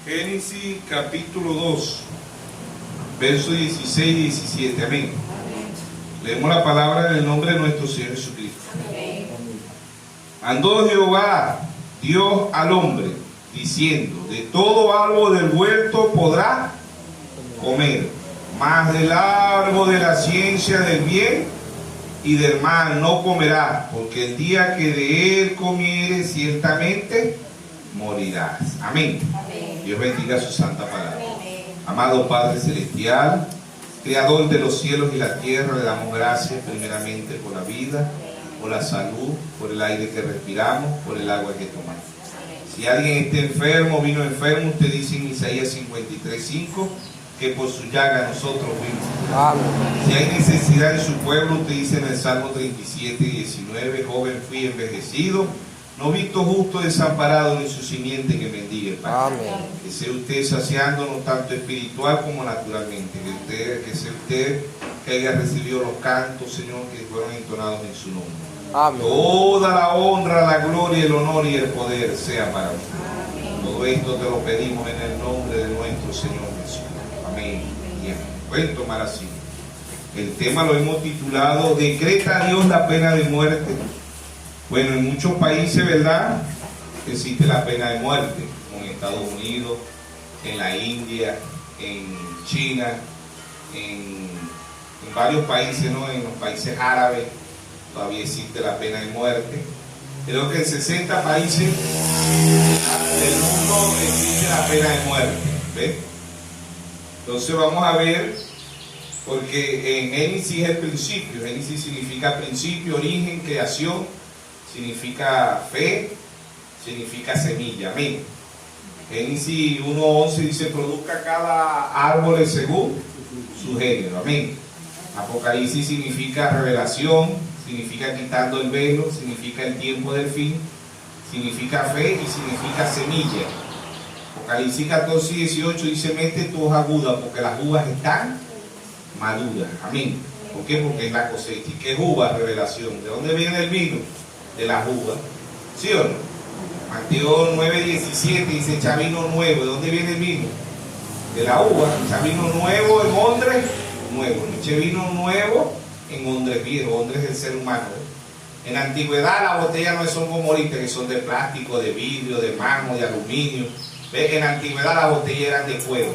Génesis capítulo 2, versos 16 y 17. Amén. Leemos la palabra en el nombre de nuestro Señor Jesucristo. Amén. Andó Jehová, Dios al hombre, diciendo: de todo árbol del huerto podrá comer, mas del árbol de la ciencia del bien y del mal no comerás, porque el día que de él comieres ciertamente morirás. Amén. Amén. Dios bendiga su santa palabra. Amén. Amado Padre Celestial, Creador de los cielos y la tierra, le damos gracias primeramente por la vida, por la salud, por el aire que respiramos, por el agua que tomamos. Si alguien está enfermo, vino enfermo, usted dice en Isaías 53:5 que por su llaga nosotros fuimos. Si hay necesidad en su pueblo, usted dice en el Salmo 37:19, joven fui envejecido, no visto justo desamparado ni su simiente que mendigue el pan. Que sea usted saciándonos tanto espiritual como naturalmente. Que sea usted que haya recibido los cantos, Señor, que fueron entonados en su nombre. Amén. Toda la honra, la gloria, el honor y el poder sea para usted. Todo esto te lo pedimos en el nombre de nuestro Señor Jesús. Amén. Y amén. Pueden tomar así. El tema lo hemos titulado ¿Decreta Dios la pena de muerte? Bueno, en muchos países, ¿verdad?, existe la pena de muerte, como en Estados Unidos, en la India, en China, en varios países, ¿no? En los países árabes todavía existe la pena de muerte. Creo que en 60 países del mundo existe la pena de muerte. ¿Ves? Entonces vamos a ver, porque en Génesis es el principio. Génesis significa principio, origen, creación. Significa fe, significa semilla. Amén. Génesis 1:11 dice: produzca cada árbol según su género. Amén. Apocalipsis significa revelación, significa quitando el velo, significa el tiempo del fin, significa fe y significa semilla. Apocalipsis 14:18 dice: mete tu hoja aguda porque las uvas están maduras. Amén. ¿Por qué? Porque es la cosecha. ¿Y qué es uva? Revelación. ¿De dónde viene el vino? De las uvas. ¿Sí o no? Mateo 9:17 dice: echa vino nuevo. ¿De dónde viene el vino? De la uva. Echa vino nuevo en odres nuevo. Echa vino nuevo en odres viejos. Odres del ser humano. En la antigüedad las botellas no son como ahorita, que son de plástico, de vidrio, de mármol, de aluminio. ¿Ves? En la antigüedad las botellas eran de fuego.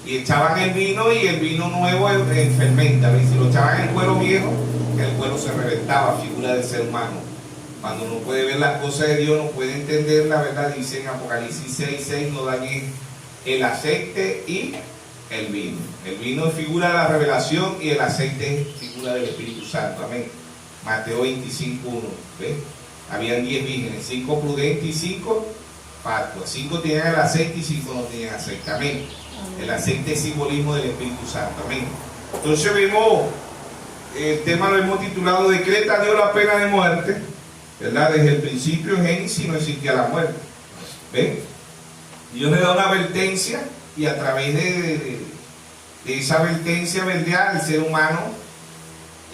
Y echaban el vino, y el vino nuevo fermenta. ¿Ves? Si lo echaban en el cuero viejo, el cuero se reventaba, figura del ser humano. Cuando uno puede ver las cosas de Dios, no puede entender la verdad. Dice en Apocalipsis 6:6: no dañen el aceite y el vino. El vino es figura de la revelación y el aceite es figura del Espíritu Santo. Amén. Mateo 25:1. ¿Ves? Habían 10 vírgenes, 5 prudentes y 5 fatuas. 5 tenían el aceite y 5 no tenían aceite. Amén. El aceite es simbolismo del Espíritu Santo. Amén. Entonces vemos, el tema lo hemos titulado ¿Decreta Dios la pena de muerte? ¿Verdad? Desde el principio en Génesis no existía la muerte. ¿Ven? Dios le da una advertencia, y a través de esa advertencia, ¿verdad?, el ser humano,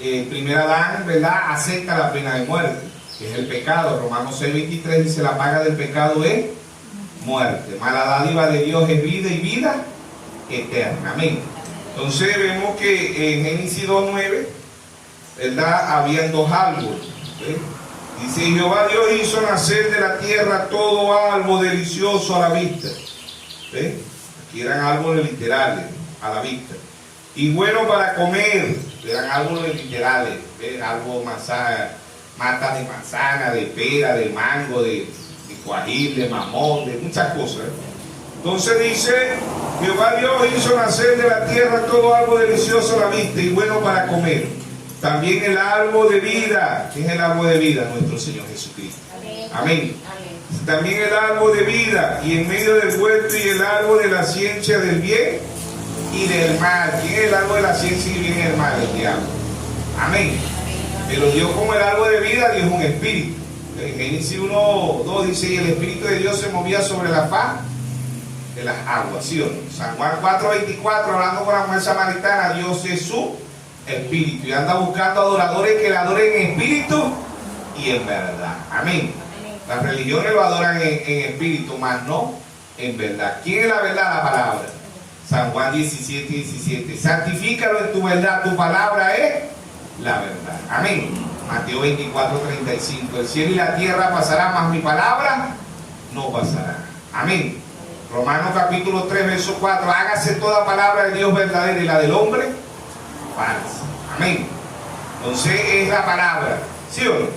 el primer Adán, ¿verdad?, acepta la pena de muerte, que es el pecado. Romanos 6:23 dice: la paga del pecado es muerte, mas la dádiva de Dios es vida y vida eterna. Amén. Entonces vemos que en Génesis 2:9, ¿verdad?, habían dos árboles. ¿Ven? Dice: Jehová Dios hizo nacer de la tierra todo árbol delicioso a la vista. ¿Ven? Aquí eran árboles literales, a la vista. Y bueno para comer, eran árboles literales. ¿Ven? Árbol manzana, matas de manzana, de pera, de mango, de cuajil, de mamón, de muchas cosas. Entonces dice: Jehová Dios hizo nacer de la tierra todo árbol delicioso a la vista y bueno para comer. También el árbol de vida. ¿Qué es el árbol de vida? Nuestro Señor Jesucristo. Amén. Amén. Amén. También el árbol de vida, y en medio del huerto, y el árbol de la ciencia del bien y del mal. ¿Quién es el árbol de la ciencia y bien y el mal? El diablo. Amén. Amén. Pero Dios, como el árbol de vida, Dios es un espíritu. En Génesis 1:2 dice: y el Espíritu de Dios se movía sobre la faz de las aguas. ¿Sí o no? San Juan 4:24, hablando con la mujer samaritana: Dios es su espíritu, y anda buscando adoradores que le adoren en espíritu y en verdad. Amén. Las religiones lo adoran en espíritu, mas no en verdad. ¿Quién es la verdad? La palabra. San Juan 17:17. Santifícalo en tu verdad, tu palabra es la verdad. Amén. Mateo 24:35. El cielo y la tierra pasarán, mas mi palabra no pasará. Amén. Romanos capítulo 3, verso 4. Hágase toda palabra de Dios verdadera y la del hombre falsa. Amén. Entonces es la palabra. ¿Sí o no?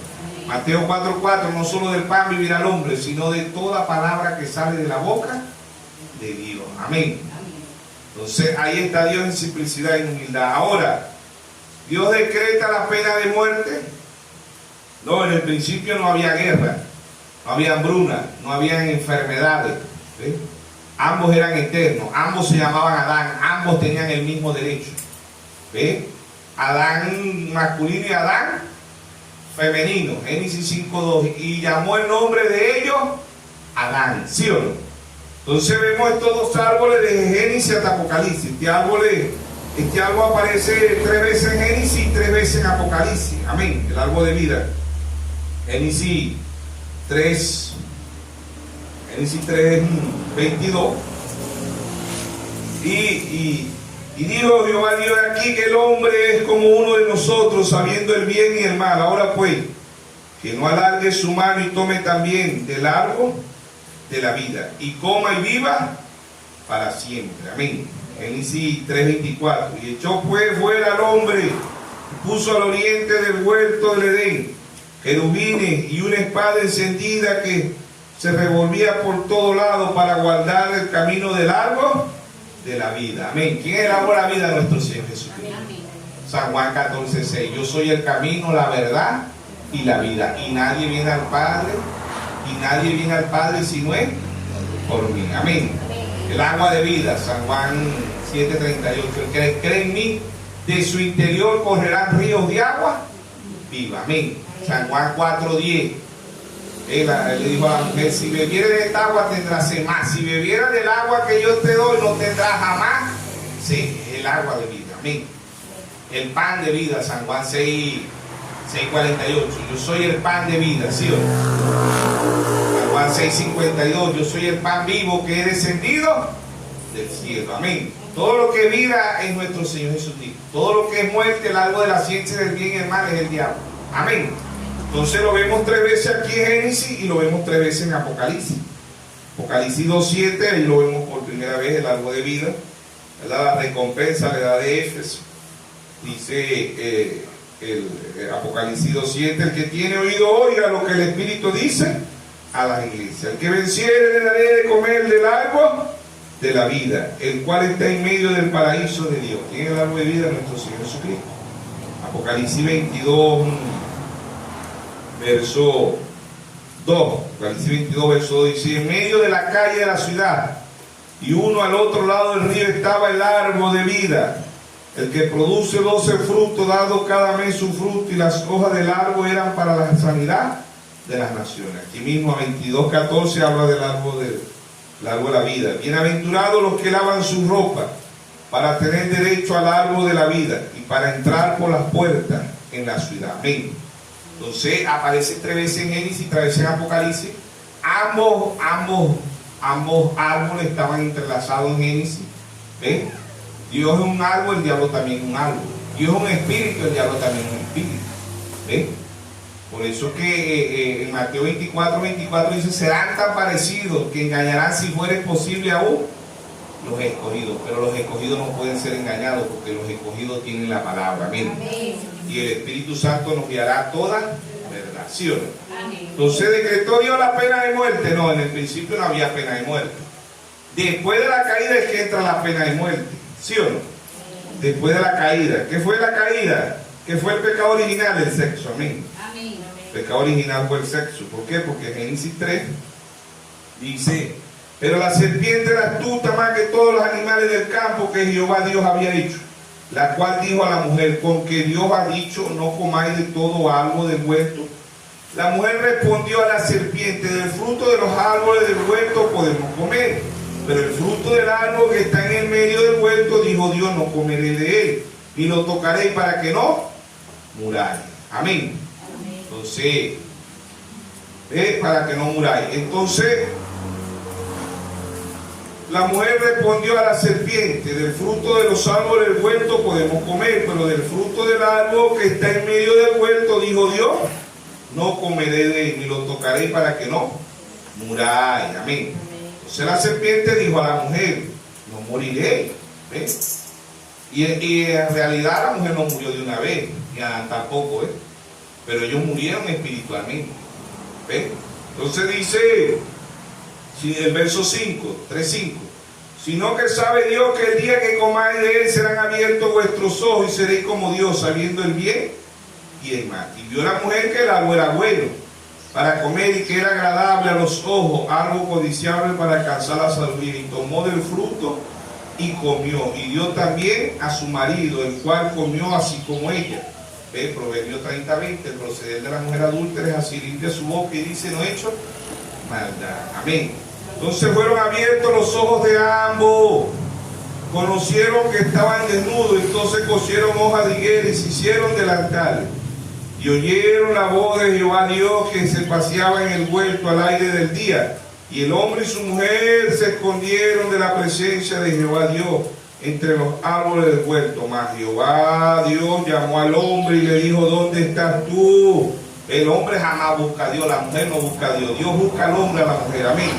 Mateo 4:4. No solo del pan vivirá el hombre, sino de toda palabra que sale de la boca de Dios. Amén. Entonces ahí está Dios en simplicidad y en humildad. Ahora, Dios decreta la pena de muerte. No, en el principio no había guerra, no había hambruna, no había enfermedades. ¿Sí? Ambos eran eternos, ambos se llamaban Adán, ambos tenían el mismo derecho. ¿Sí? Adán masculino y Adán femenino, Génesis 5:2, y llamó el nombre de ellos Adán. ¿Sí o no? Entonces vemos estos dos árboles de Génesis hasta Apocalipsis. Este árbol aparece 3 veces en Génesis y 3 veces en Apocalipsis. Amén. El árbol de vida. Génesis 3, 22. Y dijo Jehová Dios aquí que el hombre es como uno de nosotros, sabiendo el bien y el mal. Ahora pues, que no alargue su mano y tome también del árbol de la vida, y coma y viva para siempre. Amén. Génesis 3:24. Y echó pues fuera al hombre, y puso al oriente del huerto del Edén querubines y una espada encendida que se revolvía por todo lado para guardar el camino del árbol de la vida. Amén. ¿Quién es el árbol de la vida? Nuestro Señor Jesucristo. San Juan 14:6. Yo soy el camino, la verdad y la vida, y nadie viene al Padre si no es por mí. Amén. El agua de vida, San Juan 7:38. El que cree en mí, de su interior correrán ríos de agua viva. Amén. San Juan 4:10. Él le dijo a la mujer: si bebieras de esta agua tendrás sed más, si bebieras del agua que yo te doy no tendrás jamás sed. El agua de vida. Amén. El pan de vida, San Juan 6:48. Yo soy el pan de vida. ¿Sí o no? San Juan 6:52. Yo soy el pan vivo que he descendido del cielo. Amén. Todo lo que es vida es nuestro Señor Jesucristo. Todo lo que es muerte, el árbol de la ciencia del bien y el mal, es el diablo. Amén. Entonces lo vemos 3 veces aquí en Génesis y lo vemos 3 veces en Apocalipsis. Apocalipsis 2:7, ahí lo vemos por primera vez, el árbol de vida, ¿verdad? La recompensa, la edad de Éfeso. Dice el Apocalipsis 2:7, el que tiene oído oiga lo que el Espíritu dice a la iglesia. El que venciere le daré de comer del árbol de la vida, el cual está en medio del paraíso de Dios. ¿Quién es el árbol de vida? Nuestro Señor Jesucristo. Apocalipsis 22, verso 2. Apocalipsis 22, verso 2 dice: en medio de la calle de la ciudad y uno al otro lado del río estaba el árbol de vida, el que produce 12 frutos, dando cada mes su fruto, y las hojas del árbol eran para la sanidad de las naciones. Aquí mismo a 22:14 habla del árbol de la vida. Bienaventurados los que lavan su ropa para tener derecho al árbol de la vida y para entrar por las puertas en la ciudad. Amén. Entonces aparece 3 veces en Génesis, 3 veces en Apocalipsis. Ambos árboles estaban entrelazados en Génesis. ¿Ven? Dios es un árbol, el diablo también es un árbol. Dios es un espíritu, el diablo también es un espíritu. ¿Ven? Por eso que en Mateo 24:24 dice: serán tan parecidos que engañarán, si fuere posible, aún los escogidos. Pero los escogidos no pueden ser engañados, porque los escogidos tienen la palabra. Amén. Y el Espíritu Santo nos guiará toda verdad. ¿Sí o no? Amén. Entonces, ¿decretó Dios la pena de muerte? No, en el principio no había pena de muerte. Después de la caída es que entra la pena de muerte. ¿Sí o no? Después de la caída. ¿Qué fue la caída? ¿Qué fue el pecado original? El sexo. Amén. El pecado original fue el sexo. ¿Por qué? Porque Génesis 3 dice: pero la serpiente era astuta más que todos los animales del campo que Jehová Dios había hecho, la cual dijo a la mujer: con que Dios ha dicho, no comáis de todo árbol del huerto. La mujer respondió a la serpiente: del fruto de los árboles del huerto podemos comer, pero el fruto del árbol que está en el medio del huerto, dijo Dios, no comeré de él, ni lo tocaré, para que no muráis. Amén. Entonces, para que no muráis. Entonces, La mujer respondió a la serpiente: del fruto de los árboles del huerto podemos comer, pero del fruto del árbol que está en medio del huerto, dijo Dios, no comeré de él, ni lo tocaré para que no muráis. Amén. Entonces la serpiente dijo a la mujer: no moriré. ¿Ves? Y en realidad la mujer no murió de una vez, ni Adán tampoco, pero ellos murieron espiritualmente. ¿Ves? Entonces dice el verso 5, 3:5, sino que sabe Dios que el día que comáis de él serán abiertos vuestros ojos y seréis como Dios, sabiendo el bien y el mal. Y vio la mujer que el árbol era bueno para comer y que era agradable a los ojos, árbol codiciable para alcanzar la sabiduría, y tomó del fruto y comió, y dio también a su marido, el cual comió así como ella. Ve, Proverbio 30:20, el proceder de la mujer adúltera es así, limpia su boca y dice: no he hecho maldad. Amén. Entonces fueron abiertos los ojos de ambos, conocieron que estaban desnudos, entonces cosieron hojas de higuera y se hicieron delantales. Y oyeron la voz de Jehová Dios que se paseaba en el huerto al aire del día. Y el hombre y su mujer se escondieron de la presencia de Jehová Dios entre los árboles del huerto. Mas Jehová Dios llamó al hombre y le dijo: ¿dónde estás tú? El hombre jamás busca a Dios, la mujer no busca a Dios. Dios busca al hombre, a la mujer. Amén.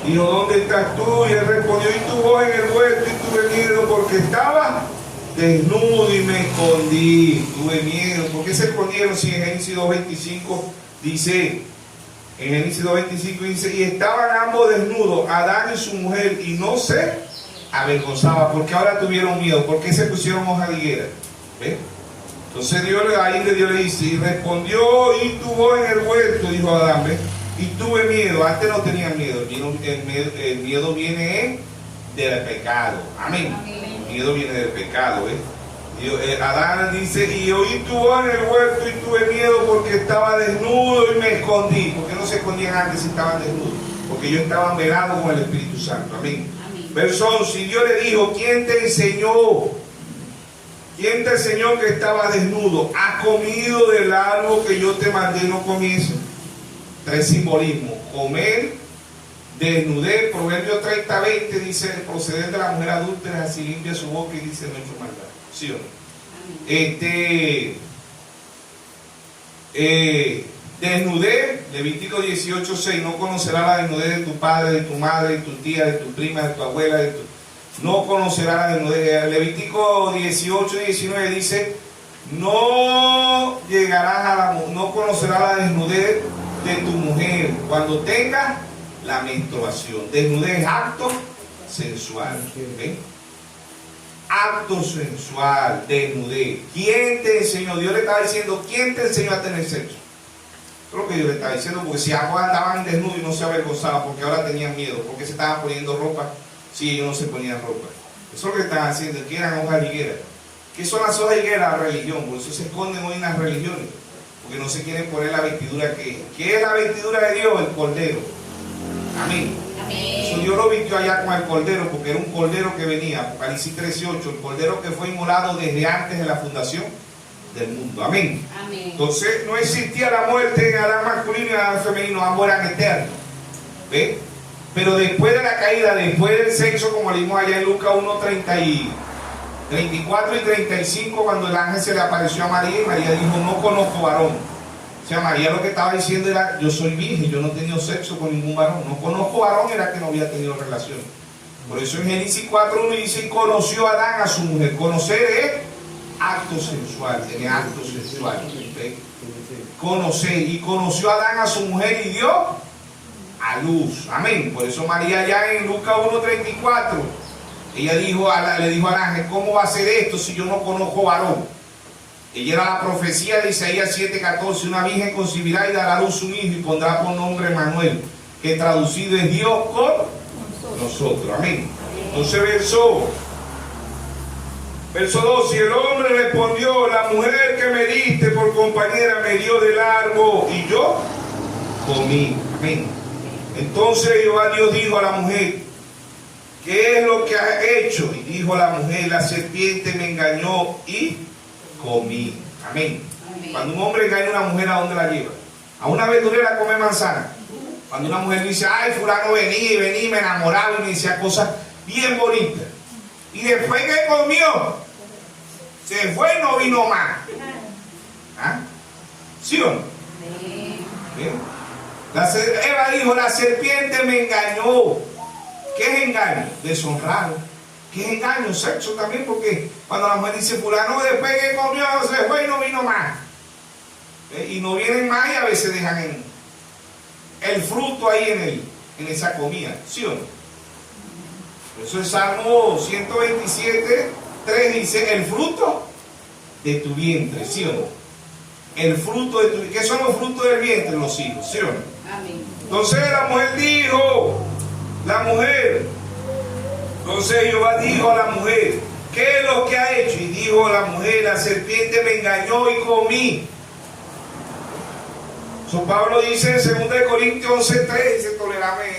Dijo: ¿dónde estás tú? Y él respondió: y tu voz en el huerto, y tuve miedo porque estaba desnudo y me escondí. Tuve miedo. ¿Por qué se escondieron? Si en Génesis 2:25 dice, y estaban ambos desnudos, Adán y su mujer, y no se avergonzaba. ¿Por qué ahora tuvieron miedo? ¿Por qué se pusieron hojas de higuera? ¿Ves? Entonces Dios le dice: y respondió: y tu voz en el huerto, dijo Adán, ¿ves? Y tuve miedo. Antes no tenía miedo. El miedo viene del pecado. Amén. El miedo viene del pecado. Adán dice: y oí tu voz en el huerto y tuve miedo porque estaba desnudo y me escondí. ¿Por qué no se escondían antes si estaban desnudos? Porque ellos estaban velados con el Espíritu Santo. Amén. Verso 11: y Dios le dijo: ¿quién te enseñó? ¿Quién te enseñó que estaba desnudo? ¿Has comido del árbol que yo te mandé no comiese? Tres simbolismos: comer, desnudez. Proverbios 30:20 dice: el proceder de la mujer adúltera así limpia su boca y dice: no he hecho maldad. ¿Sí o no? Desnudez, Levítico 18:6, no conocerá la desnudez de tu padre, de tu madre, de tu tía, de tu prima, de tu abuela, no conocerá la desnudez. Levítico 18:19 dice: no conocerá la desnudez de tu mujer cuando tenga la menstruación. Desnudez, acto sensual. ¿Ven? Acto sensual, desnudez. ¿Quién te enseñó? Dios le estaba diciendo: ¿quién te enseñó a tener sexo? Eso es lo que Dios le estaba diciendo, porque si ambos andaban desnudos y no se avergonzaban, porque ahora tenían miedo, porque se estaban poniendo ropa si ellos no se ponían ropa. Eso es lo que estaban haciendo, que eran hojas de higuera. ¿Qué son las hojas de higuera? La religión. Por eso se esconden hoy en las religiones, porque no se quieren poner la vestidura que es. ¿Qué es la vestidura de Dios? El cordero. Amén. Eso Dios lo vistió allá con el cordero, porque era un cordero que venía, Apocalipsis 13:8, el cordero que fue inmolado desde antes de la fundación del mundo. Amén. Amén. Entonces no existía la muerte en Adán masculino y Adán femenino, ambos eran eternos. ¿Ves? Pero después de la caída, después del sexo, como leímos allá en Lucas 1:34 y 35, cuando el ángel se le apareció a María, y María dijo: no conozco varón. O sea, María lo que estaba diciendo era: yo soy virgen, yo no he tenido sexo con ningún varón. No conozco varón, era que no había tenido relaciones. Por eso en Génesis 4:1 dice: y conoció Adán a su mujer. Conocer es acto sensual, tiene acto sensual. ¿Ven? Conocer. Y conoció Adán a su mujer y dio a luz. Amén. Por eso María ya en Lucas 1:34, ella le dijo al ángel: ¿cómo va a ser esto si yo no conozco varón? Ella era la profecía de Isaías 7:14: una virgen concebirá y dará a luz un hijo y pondrá por nombre Manuel, que traducido es Dios con nosotros. Amén. Entonces verso 2: y el hombre respondió: la mujer que me diste por compañera me dio del árbol y yo comí. Amén. Entonces Jehová Dios dijo a la mujer: ¿qué es lo que has hecho? Y dijo la mujer: la serpiente me engañó y comí. Amén. Amén. Cuando un hombre engaña a una mujer, ¿a dónde la lleva? ¿A una verdurera a comer manzana? Cuando una mujer dice, ay, fulano venía y venía, me enamoraba y me decía cosas bien bonitas. Y después que comió, se fue y no vino más. ¿Ah? ¿Sí o no? ¿Bien? Eva dijo, la serpiente me engañó. ¿Qué es engaño? Deshonrado. ¿Qué es engaño? Sexo también, porque cuando la mujer dice, fulano después que comió, se fue y no vino más. Y no vienen más y a veces dejan el fruto ahí en esa comida. ¿Sí o no? Eso es Salmo 127, 3 dice, el fruto de tu vientre. ¿Sí o no? El fruto de tu vientre. ¿Qué son los frutos del vientre? Los hijos. ¿Sí o no? Amén. Entonces la mujer dijo, entonces Jehová dijo a la mujer, ¿qué es lo que ha hecho? Y dijo la mujer, la serpiente me engañó y comí. Pablo dice en 2 Corintios 11:3, dice tolerame,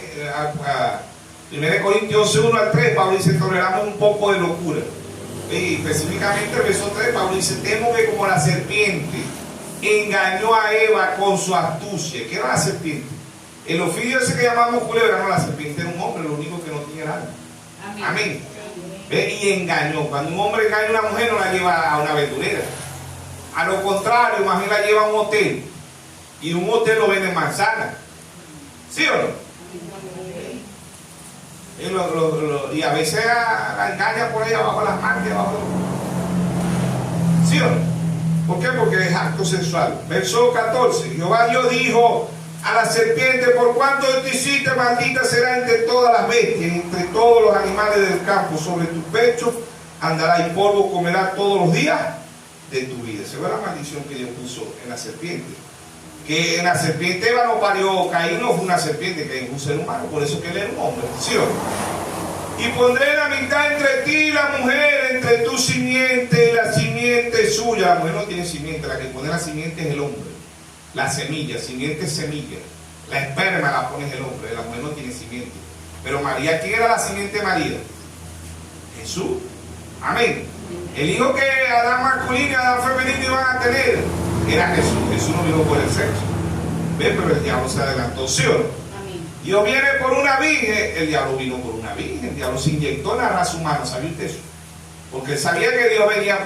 1 Corintios 11:1 al 3, Pablo dice toleramos un poco de locura. Y específicamente el verso 3, Pablo dice, temo que como la serpiente engañó a Eva con su astucia. ¿Qué era la serpiente? El ofidio ese que llamamos culebra, no, la serpiente era un hombre, lo único que no tenía era alma. Amén. Amén. Y engañó. Cuando un hombre engaña a una mujer, no la lleva a una verdurera. A lo contrario, más bien la lleva a un hotel. Y en un hotel lo venden manzana. ¿Sí o no? Y a veces la engaña por ahí abajo las manos. ¿Sí o no? ¿Por qué? Porque es acto sexual. Verso 14. Jehová Dios dijo a la serpiente, por cuanto te hiciste, maldita será entre todas las bestias, entre todos los animales del campo. Sobre tu pecho andará y polvo comerá todos los días de tu vida. Esa fue la maldición que Dios puso en la serpiente. Que en la serpiente Eva no parió, Caín no fue una serpiente, Caín fue un ser humano, por eso que él era un hombre. ¿Sí o no? Y pondré la mitad entre ti y la mujer, entre tu simiente y la simiente suya. La mujer no tiene simiente, la que pone la simiente es el hombre. La semilla, simiente es semilla. La esperma la pone el hombre, la mujer no tiene simiente. Pero María, ¿quién era la simiente de María? Jesús. Amén. El hijo que Adán masculino y Adán femenino iban a tener era Jesús. Jesús no vino por el sexo. ¿Ven? Pero el diablo se adelantó, ¿sí o no? Amén. Dios viene por una virgen, el diablo vino por una virgen. El diablo se inyectó en la raza humana, ¿sabía usted eso? Porque sabía que Dios venía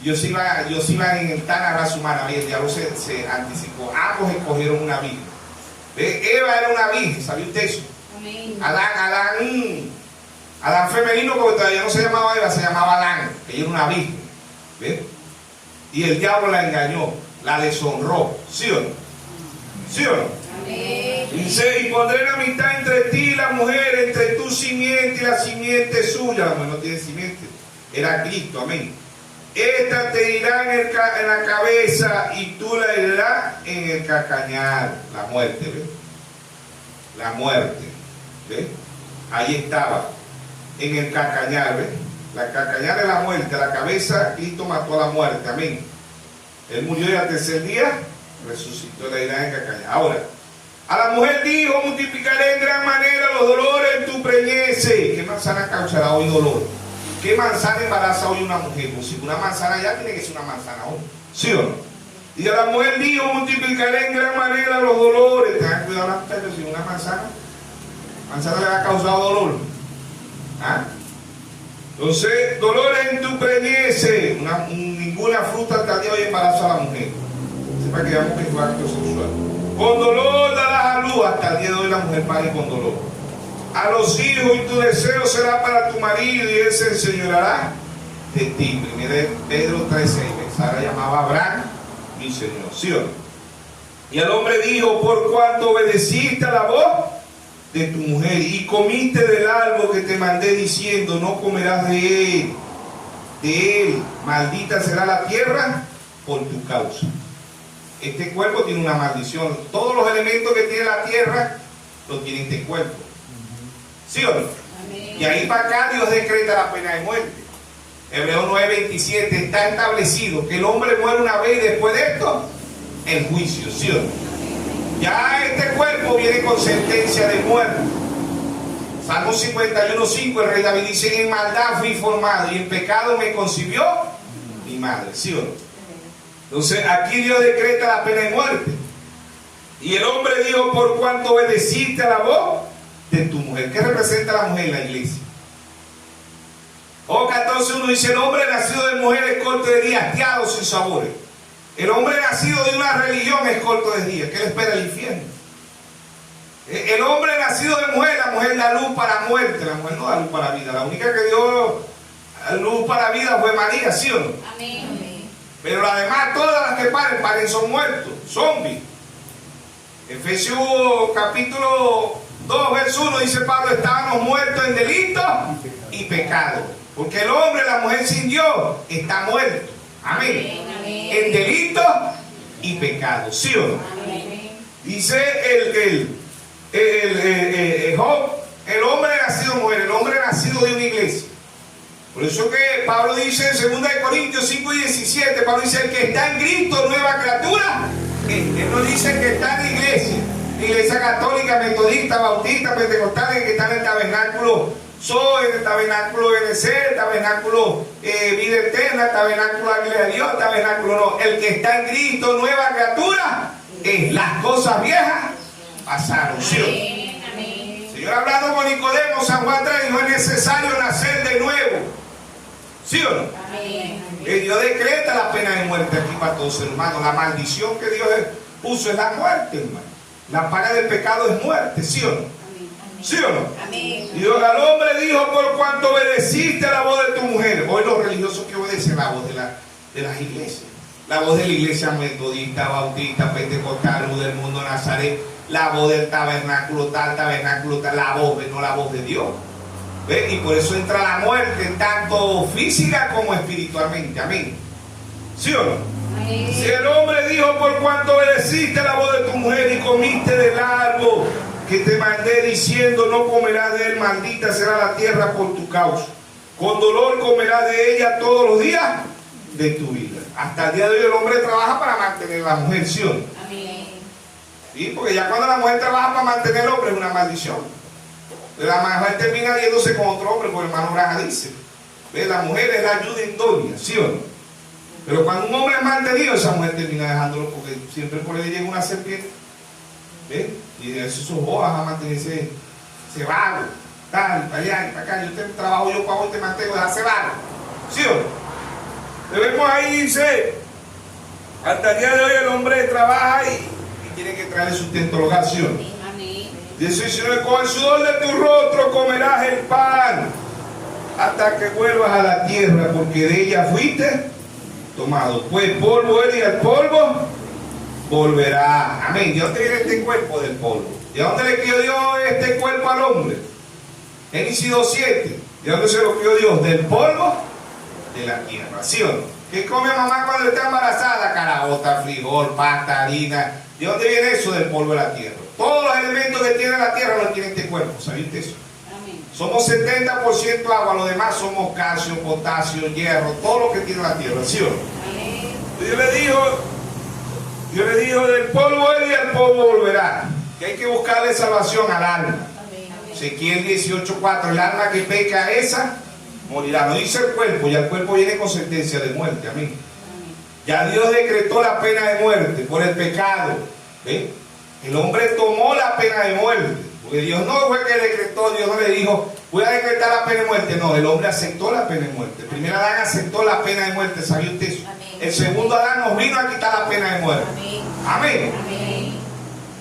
Dios iba a inyectar la raza humana. Y el diablo se anticipó. Ambos escogieron una virgen. ¿Ven? Eva era una virgen, ¿sabía usted eso? Amén. Adán femenino, porque todavía no se llamaba Eva, se llamaba Adán, que era una virgen. ¿Ven? Y el diablo la engañó, la deshonró. ¿Sí o no? ¿Sí o no? Amén. Dice, y pondré la mitad entre ti y la mujer, entre tu simiente y la simiente suya. La mujer no tiene simiente, era Cristo. Amén. Esta te irá en la cabeza y tú la herirás en el calcañar. La muerte, ¿ves? La muerte, ¿ves? Ahí estaba, en el calcañar, ¿ves? La calcañar es la muerte, la cabeza, Cristo mató a la muerte. Amén. Él murió y al tercer día resucitó, la irá en el calcañar. Ahora, a la mujer dijo, multiplicaré en gran manera los dolores en tu preñez. ¿Qué manzana causará hoy dolor? ¿Qué manzana embaraza hoy una mujer? Pues si una manzana ya tiene que ser una manzana hoy. ¿Sí o no? Y a la mujer dijo, multiplicaré en gran manera los dolores. Tengan cuidado las mujeres, si una manzana le ha causado dolor. ¿Ah? Entonces, dolores en tu preñez. Ninguna fruta hasta el día de hoy embaraza a la mujer. Sepa que veamos que fue acto sexual. Con dolor darás a luz. Hasta el día de hoy la mujer pare con dolor. A los hijos, y tu deseo será para tu marido y él se enseñoreará de ti. Primera Pedro 3:6. Sara llamaba a Abraham mi señor. ¿Sí o no? Y el hombre dijo, por cuanto obedeciste a la voz de tu mujer y comiste del árbol que te mandé diciendo, no comerás de él, maldita será la tierra por tu causa. Este cuerpo tiene una maldición. Todos los elementos que tiene la tierra los tiene este cuerpo. ¿Sí o no? Amén. Y ahí para acá Dios decreta la pena de muerte. Hebreos 9:27 está establecido que el hombre muere una vez y después de esto el juicio. ¿Sí o no? Ya este cuerpo viene con sentencia de muerte. Salmo 51:5, el rey David dice, en maldad fui formado y en pecado me concibió mi madre. ¿Sí o no? Entonces aquí Dios decreta la pena de muerte. Y el hombre dijo, por cuanto obedeciste a la voz de tu mujer. ¿Qué representa la mujer en la iglesia? Job 14:1 dice, el hombre nacido de mujer es corto de día, hastiado sin sabores. El hombre nacido de una religión es corto de día. ¿Qué le espera el infierno? El hombre nacido de mujer, la mujer da luz para muerte, la mujer no da luz para vida. La única que dio luz para vida fue María, ¿sí o no? Amén. Pero las demás, todas las que paren son muertos, zombies. Efesios capítulo 2, verso 1 dice Pablo, estábamos muertos en delitos y pecados. Porque el hombre, la mujer sin Dios, está muerto. Amén. Amén. En delitos y pecados, ¿sí o no? Amén. Dice Job, el hombre nacido mujer, el hombre nacido de una iglesia. Por eso que Pablo dice en 2 Corintios 5:17, Pablo dice, el que está en Cristo, nueva criatura. Él no dice que está en la iglesia católica, metodista, bautista, pentecostal, el que está en el tabernáculo Zoe, el tabernáculo Benecer, el tabernáculo Vida Eterna, el tabernáculo Águila de Dios, el tabernáculo no. El que está en Cristo, nueva criatura, es las cosas viejas pasaron. ¿Sí? Amén. Señor hablando con Nicodemo, San Juan 3, no es necesario nacer de nuevo. ¿Sí o no? Amén. Que Dios decreta la pena de muerte aquí para todos, hermanos. La maldición que Dios puso es la muerte, hermano. La paga del pecado es muerte, ¿sí o no? Amén. ¿Sí o no? Amén. Y Dios al hombre dijo, por cuanto obedeciste a la voz de tu mujer. Hoy los religiosos que obedecen la voz de las iglesias. La voz de la iglesia metodista, bautista, pentecostal, luz del mundo, Nazaret. La voz del tabernáculo tal, la voz, no la voz de Dios. ¿Ve? Y por eso entra la muerte, tanto física como espiritualmente. Amén. ¿Sí o no? Amén. Si el hombre dijo, por cuanto obedeciste la voz de tu mujer y comiste del árbol que te mandé diciendo, no comerás de él, maldita será la tierra por tu causa. Con dolor comerás de ella todos los días de tu vida. Hasta el día de hoy el hombre trabaja para mantener a la mujer, ¿sí o no? Amén. ¿Sí? Porque ya cuando la mujer trabaja para mantener al hombre es una maldición. La mujer termina yéndose con otro hombre, como el hermano Braga dice. ¿Ve? La mujer es la ayuda idónea, ¿sí o no? Pero cuando un hombre es mantenido, esa mujer termina dejándolo porque siempre por él llega una serpiente. ¿Ve? Y de eso sus hojas a mantenerse ese vago, tal, para allá, para acá. Yo te trabajo, yo pago y te mantengo, dejarse vago. ¿Sí o no? Vemos ahí, dice, hasta el día de hoy el hombre trabaja y tiene que traer sustento al hogar, ¿sí o no? Dice, si no con el sudor de tu rostro comerás el pan hasta que vuelvas a la tierra, porque de ella fuiste tomado. Pues polvo eres y al polvo volverá. Amén. ¿De dónde viene este cuerpo? Del polvo. ¿De dónde le crió Dios este cuerpo al hombre? Génesis 2:7. ¿De dónde se lo crió Dios? Del polvo de la tierra. ¿Sí o no? ¿Qué come mamá cuando está embarazada? Caraota, frijol, pasta, harina. ¿De dónde viene eso? Del polvo de la tierra. Todos los elementos que tiene la tierra los tiene este cuerpo. ¿Sabiste eso? Amén. Somos 70% agua, lo demás somos calcio, potasio, hierro, todo lo que tiene la tierra. ¿Sí o no? Amén. Dios le dijo, del polvo él y al polvo volverá. Que hay que buscarle salvación al alma. Ezequiel 18:4, el alma que peca esa morirá. No dice el cuerpo, ya el cuerpo viene con sentencia de muerte. Amén. Ya Dios decretó la pena de muerte por el pecado. ¿Ven? El hombre tomó la pena de muerte. Porque Dios no fue que decretó, Dios no le dijo, voy a decretar la pena de muerte. No, el hombre aceptó la pena de muerte. El primer Adán aceptó la pena de muerte. ¿Sabía usted eso? Amén. El segundo Adán nos vino a quitar la pena de muerte. Amén. Amén.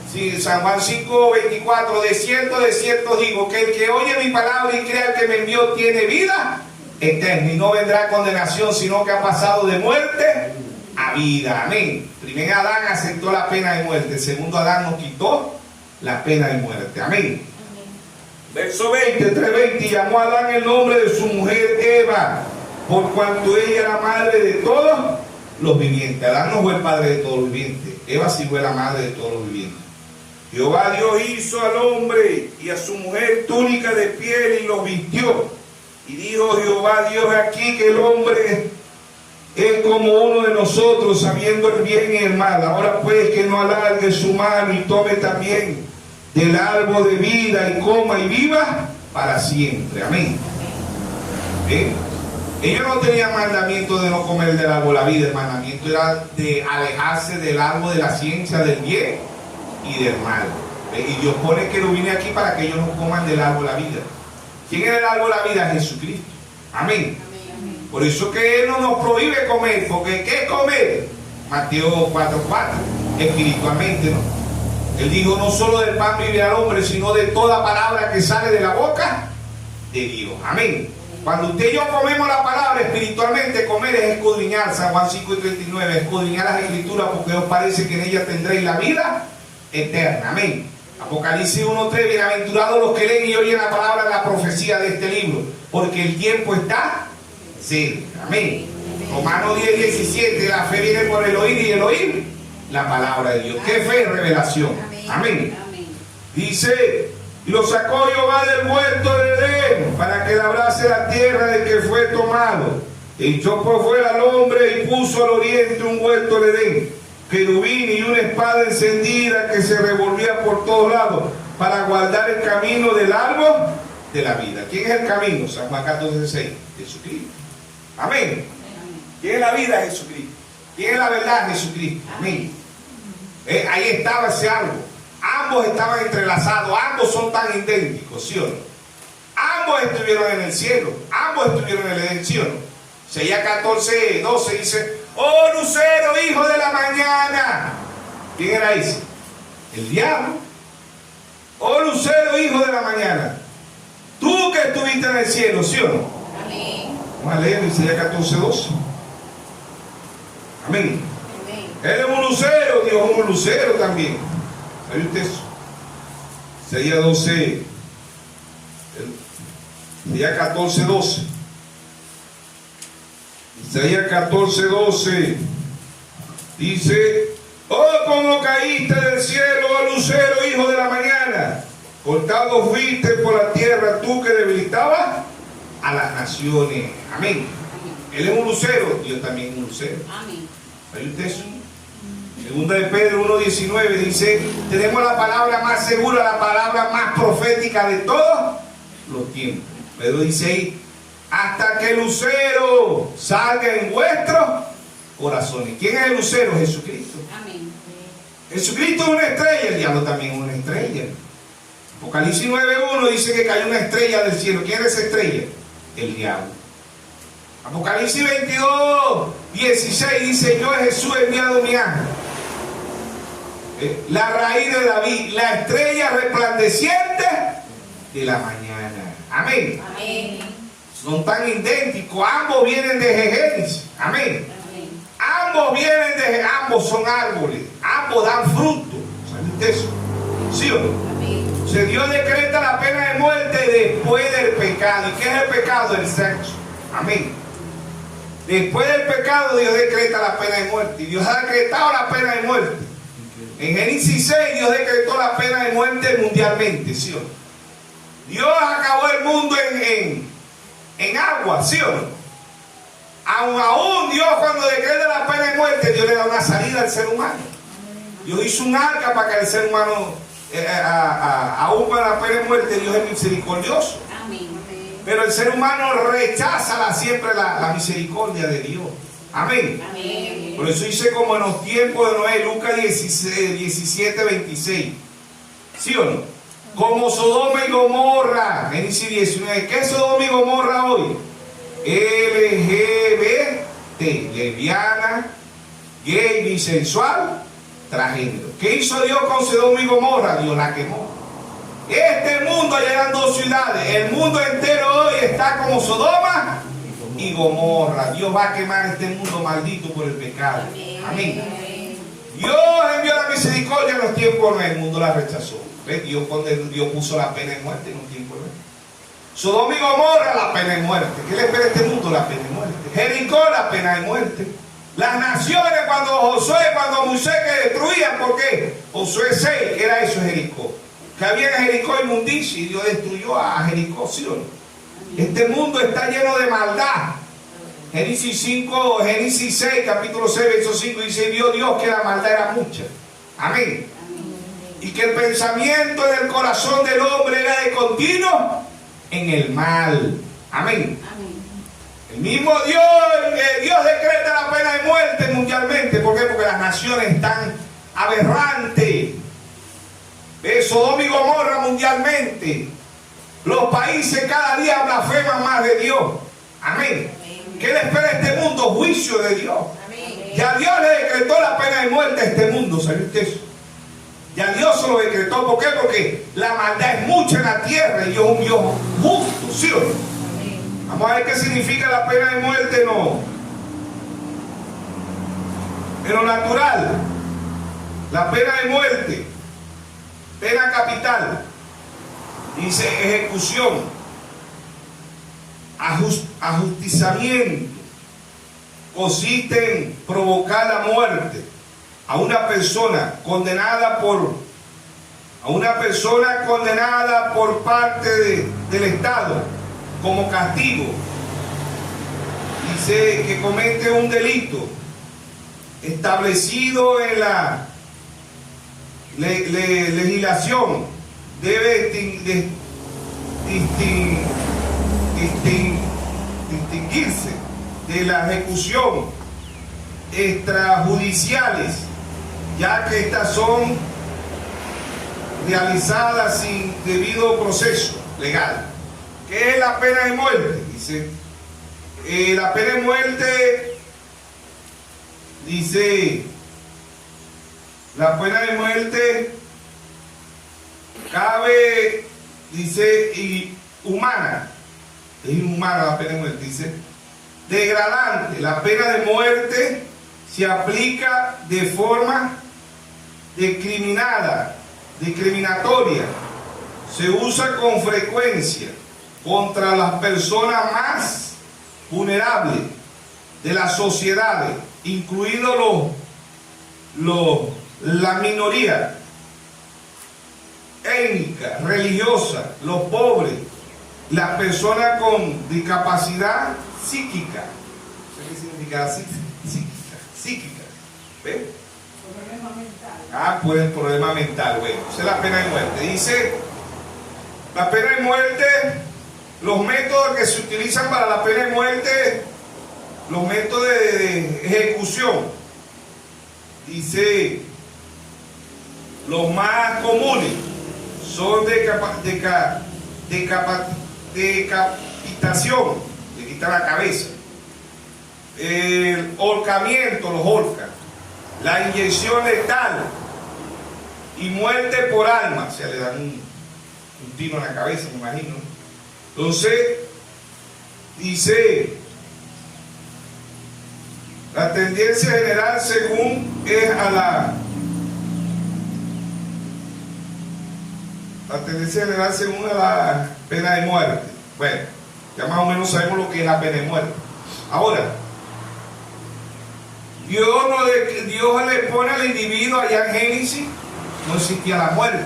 Sí, San Juan 5:24, de cierto digo, que el que oye mi palabra y crea que me envió tiene vida eterna y no vendrá condenación, sino que ha pasado de muerte a vida. Amén. Primer Adán aceptó la pena de muerte. El segundo Adán nos quitó la pena de muerte. Amén. Verso 20, 3:20, llamó a Adán el nombre de su mujer Eva, por cuanto ella era madre de todos los vivientes. Adán no fue el padre de todos los vivientes. Eva sí fue la madre de todos los vivientes. Jehová Dios hizo al hombre y a su mujer túnica de piel y los vistió. Y dijo Jehová Dios aquí que el hombre es como uno de nosotros, sabiendo el bien y el mal. Ahora pues que no alargue su mano y tome también del árbol de vida y coma y viva para siempre. Amén. ¿Bien? Ellos no tenían mandamiento de no comer del árbol de la vida. El mandamiento era de alejarse del árbol de la ciencia del bien y del mal. Y Dios pone querubines aquí para que ellos no coman del árbol de la vida. ¿Quién es el árbol de la vida? Jesucristo. Amén. Por eso que Él no nos prohíbe comer, porque ¿qué comer? Mateo 4:4, espiritualmente, ¿no? Él dijo, no solo del pan vive el hombre, sino de toda palabra que sale de la boca de Dios. Amén. Cuando usted y yo comemos la palabra espiritualmente, comer es escudriñar, San Juan 5:39, escudriñar las escrituras porque os parece que en ellas tendréis la vida eterna. Amén. Apocalipsis 1:3, bienaventurados los que leen y oyen la palabra de la profecía de este libro, porque el tiempo está cerca. Amén. Romanos 10:17, la fe viene por el oír y el oír la palabra de Dios. ¿Qué fe? Revelación. Amén. Dice, y lo sacó Jehová del huerto de Edén para que labrase la tierra de que fue tomado. E echó por fuera al hombre y puso al oriente un huerto de Edén, querubín y una espada encendida que se revolvía por todos lados para guardar el camino del árbol de la vida. ¿Quién es el camino? San Juan 14:6. Jesucristo. Amén. ¿Quién es la vida? Jesucristo. ¿Quién es la verdad? Jesucristo. Amén. Ahí estaba ese árbol. Ambos estaban entrelazados, ambos son tan idénticos, ¿sí o no? Ambos estuvieron en el cielo, ambos estuvieron en el Edén, ¿sí o no? Isaías 14:12 dice, oh lucero, hijo de la mañana. ¿Quién era ese? El diablo. Oh lucero, hijo de la mañana. Tú que estuviste en el cielo, ¿sí o no? Amén. Vamos a leer Isaías 14:12. Amén. Amén. Él es un lucero, Dios es un lucero también. ¿Sabe usted eso? Isaías 12, Isaías 14:12. Isaías 14:12 dice, oh, como caíste del cielo, oh lucero, hijo de la mañana, cortado fuiste por la tierra, tú que debilitabas a las naciones. Amén. Él es un lucero, Dios también es un lucero. Amén. ¿Sabe usted eso? Segunda de Pedro 1:19 dice, tenemos la palabra más segura, la palabra más profética de todos los tiempos. Pedro dice ahí, hasta que el lucero salga en vuestros corazones. ¿Quién es el lucero? Jesucristo. Amén. Jesucristo es una estrella, el diablo también es una estrella. Apocalipsis 9:1 dice que cayó una estrella del cielo. ¿Quién es esa estrella? El diablo. Apocalipsis 22:16 dice, yo he Jesús enviado mi ángel, la raíz de David, la estrella resplandeciente de la mañana. Amén. Amén. Son tan idénticos, ambos vienen de Génesis. Amén. Amén. Ambos vienen de, ambos son árboles, ambos dan fruto. ¿Saben usted eso? ¿Sí o no? Amén. O sea, Dios decreta la pena de muerte después del pecado. ¿Y qué es el pecado? El sexo. Amén. Después del pecado Dios decreta la pena de muerte. Y Dios ha decretado la pena de muerte. En Génesis 6 Dios decretó la pena de muerte mundialmente, ¿sí o no? Dios acabó el mundo en agua, ¿sí o no? Aún Dios cuando decreta la pena de muerte, Dios le da una salida al ser humano. Dios hizo un arca para que el ser humano, aún para la pena de muerte, Dios es misericordioso. Pero el ser humano rechaza siempre la misericordia de Dios. Amén. Amén. Por eso dice como en los tiempos de Noé, Lucas 17:26. ¿Sí o no? Como Sodoma y Gomorra, Génesis 19. ¿Qué es Sodoma y Gomorra hoy? LGBT, lesbiana, gay, bisensual, transgénero. ¿Qué hizo Dios con Sodoma y Gomorra? Dios la quemó. Este mundo, allá eran 2 ciudades. El mundo entero hoy está como Sodoma y Gomorra. Dios va a quemar este mundo maldito por el pecado. Amén. Dios envió la misericordia en los tiempos, el mundo la rechazó. ¿Ves? Dios puso la pena de muerte en los tiempos. Sodoma y Gomorra, la pena de muerte. ¿Qué le espera a este mundo? La pena de muerte. Jericó, la pena de muerte. Las naciones, cuando Moisés que destruía, ¿por qué? Josué 6, ¿qué era eso, Jericó? Que había en Jericó inmundicia y Dios destruyó a Jericó, ¿sí o no? Este mundo está lleno de maldad. Génesis 6, capítulo 6, verso 5 dice, vio Dios que la maldad era mucha. Amén. Y que el pensamiento en el corazón del hombre era de continuo en el mal. Amén. El mismo Dios decreta la pena de muerte mundialmente. ¿Por qué? Porque las naciones están aberrantes. Sodoma y Gomorra mundialmente. Los países cada día blasfeman más de Dios. Amén. ¿Qué le espera a este mundo? Juicio de Dios. Ya Dios le decretó la pena de muerte a este mundo. ¿Sabe usted eso? Ya Dios se lo decretó. ¿Por qué? Porque la maldad es mucha en la tierra y Dios es un Dios justo, ¿sí o no? Vamos a ver qué significa la pena de muerte en lo natural. La pena de muerte, pena capital, dice ejecución, ajusticiamiento, consiste en provocar la muerte a una persona condenada por parte del Estado como castigo. Dice que comete un delito establecido en la legislación, debe distinguirse de la ejecución extrajudiciales, ya que estas son realizadas sin debido proceso legal. ¿Qué es la pena de muerte? Dice, la pena de muerte, dice, la pena de muerte cabe, dice, inhumana, es inhumana la pena de muerte, dice, degradante. La pena de muerte se aplica de forma discriminatoria, se usa con frecuencia contra las personas más vulnerables de las sociedades, incluidos la minoría étnica, religiosa, los pobres, las personas con discapacidad psíquica. ¿Qué significa psíquica? ¿Ves? Problema mental. Pues problema mental. Bueno, esa es la pena de muerte. Dice, la pena de muerte, los métodos que se utilizan para la pena de muerte, los métodos de ejecución. Dice, los más comunes son decapitación, le quitan la cabeza, el ahorcamiento, los ahorcan, la inyección letal y muerte por alma, o sea, le dan un tiro en la cabeza, me imagino. Entonces, dice, la tendencia general según es a la pena de muerte. Bueno, ya más o menos sabemos lo que es la pena de muerte. Ahora, Dios le pone al individuo allá en Génesis, no existía la muerte.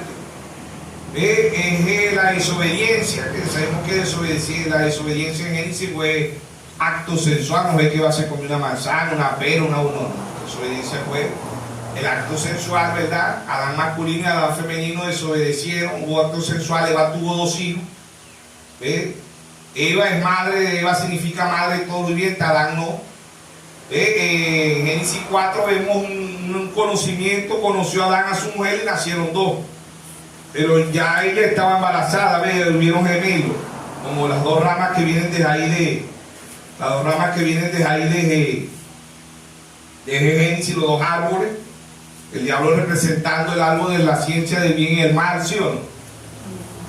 Es la desobediencia, que sabemos que la desobediencia en Génesis fue acto sensual, no es que va a ser como una manzana, una pera, la desobediencia fue el acto sensual, ¿verdad? Adán masculino y Adán femenino desobedecieron, hubo acto sensual. Eva tuvo 2 hijos, ¿ves? Eva es madre, Eva significa madre de todo viviente, Adán no. En Génesis 4 vemos un conocimiento, conoció a Adán a su mujer y nacieron 2. Pero ya ella estaba embarazada, ¿ves? Hubieron gemelos, como las 2 ramas que vienen de ahí de Génesis, los 2 árboles. El diablo representando el árbol de la ciencia del bien y el mal, ¿sí o no?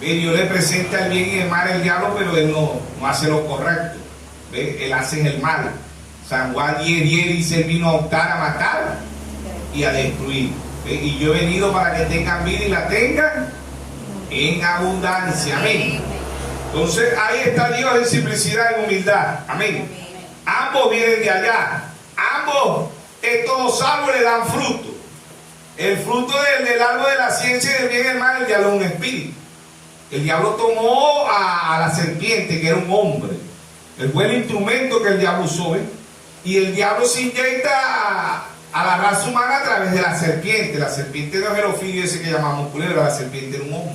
Dios le presenta el bien y el mal al diablo, pero él no hace lo correcto. ¿Ves? Él hace el mal. San Juan 10:10 dice, él vino a optar, a matar y a destruir. ¿Ves? Y yo he venido para que tengan vida y la tengan en abundancia. Amén. Entonces ahí está Dios en simplicidad y humildad. Amén. Ambos vienen de allá. Ambos, estos 2 árboles dan fruto. El fruto del árbol de la ciencia y del bien y el mal, el diablo es un espíritu. El diablo tomó a la serpiente, que era un hombre. Él fue el instrumento que el diablo usó, ¿eh? Y el diablo se inyecta a la raza humana a través de la serpiente. La serpiente no es el ofidio ese que llamamos culebra, la serpiente era un hombre.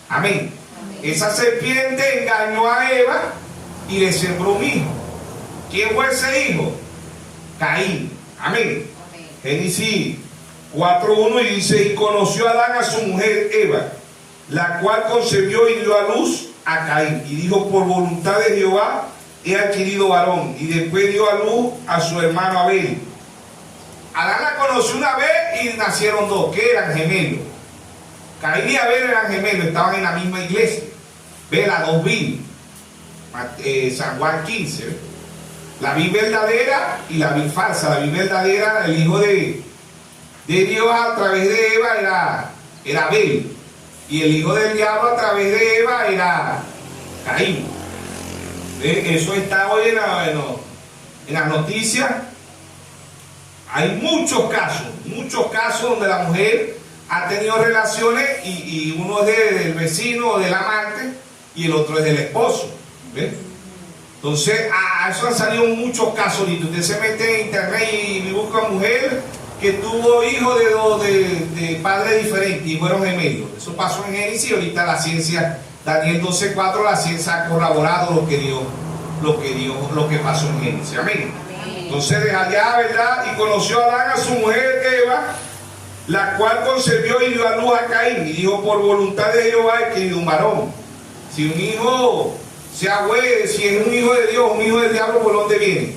Amén. Esa serpiente engañó a Eva y le sembró un hijo. ¿Quién fue ese hijo? Caín. Amén. Génesis 4:1 y dice, y conoció Adán a su mujer Eva, la cual concebió y dio a luz a Caín. Y dijo, por voluntad de Jehová he adquirido varón. Y después dio a luz a su hermano Abel. Adán la conoció una vez y nacieron dos, que eran gemelos. Caín y Abel eran gemelos, estaban en la misma iglesia. Ve la dos Vid, San Juan 15. ¿Ve? La vid verdadera y la vid falsa. La vid verdadera, el hijo de Dios a través de Eva era Abel. Y el hijo del diablo a través de Eva era Caín. ¿Ve? Eso está hoy en las noticias. Hay muchos casos donde la mujer ha tenido relaciones y uno es del vecino o del amante y el otro es del esposo. ¿Ve? Entonces, a eso han salido muchos casos. Usted se mete en internet y busca mujer que tuvo hijos de padres diferentes y fueron gemelos. Eso pasó en Génesis y ahorita la ciencia, Daniel 12:4, la ciencia ha corroborado lo que pasó en Génesis. Amén. Entonces de allá, ¿verdad? Y conoció a Adán a su mujer Eva, la cual concebió y dio a luz a Caín. Y dijo, por voluntad de Jehová he querido un varón. Si un hijo sea güey, si es un hijo de Dios, un hijo del diablo, ¿por dónde viene?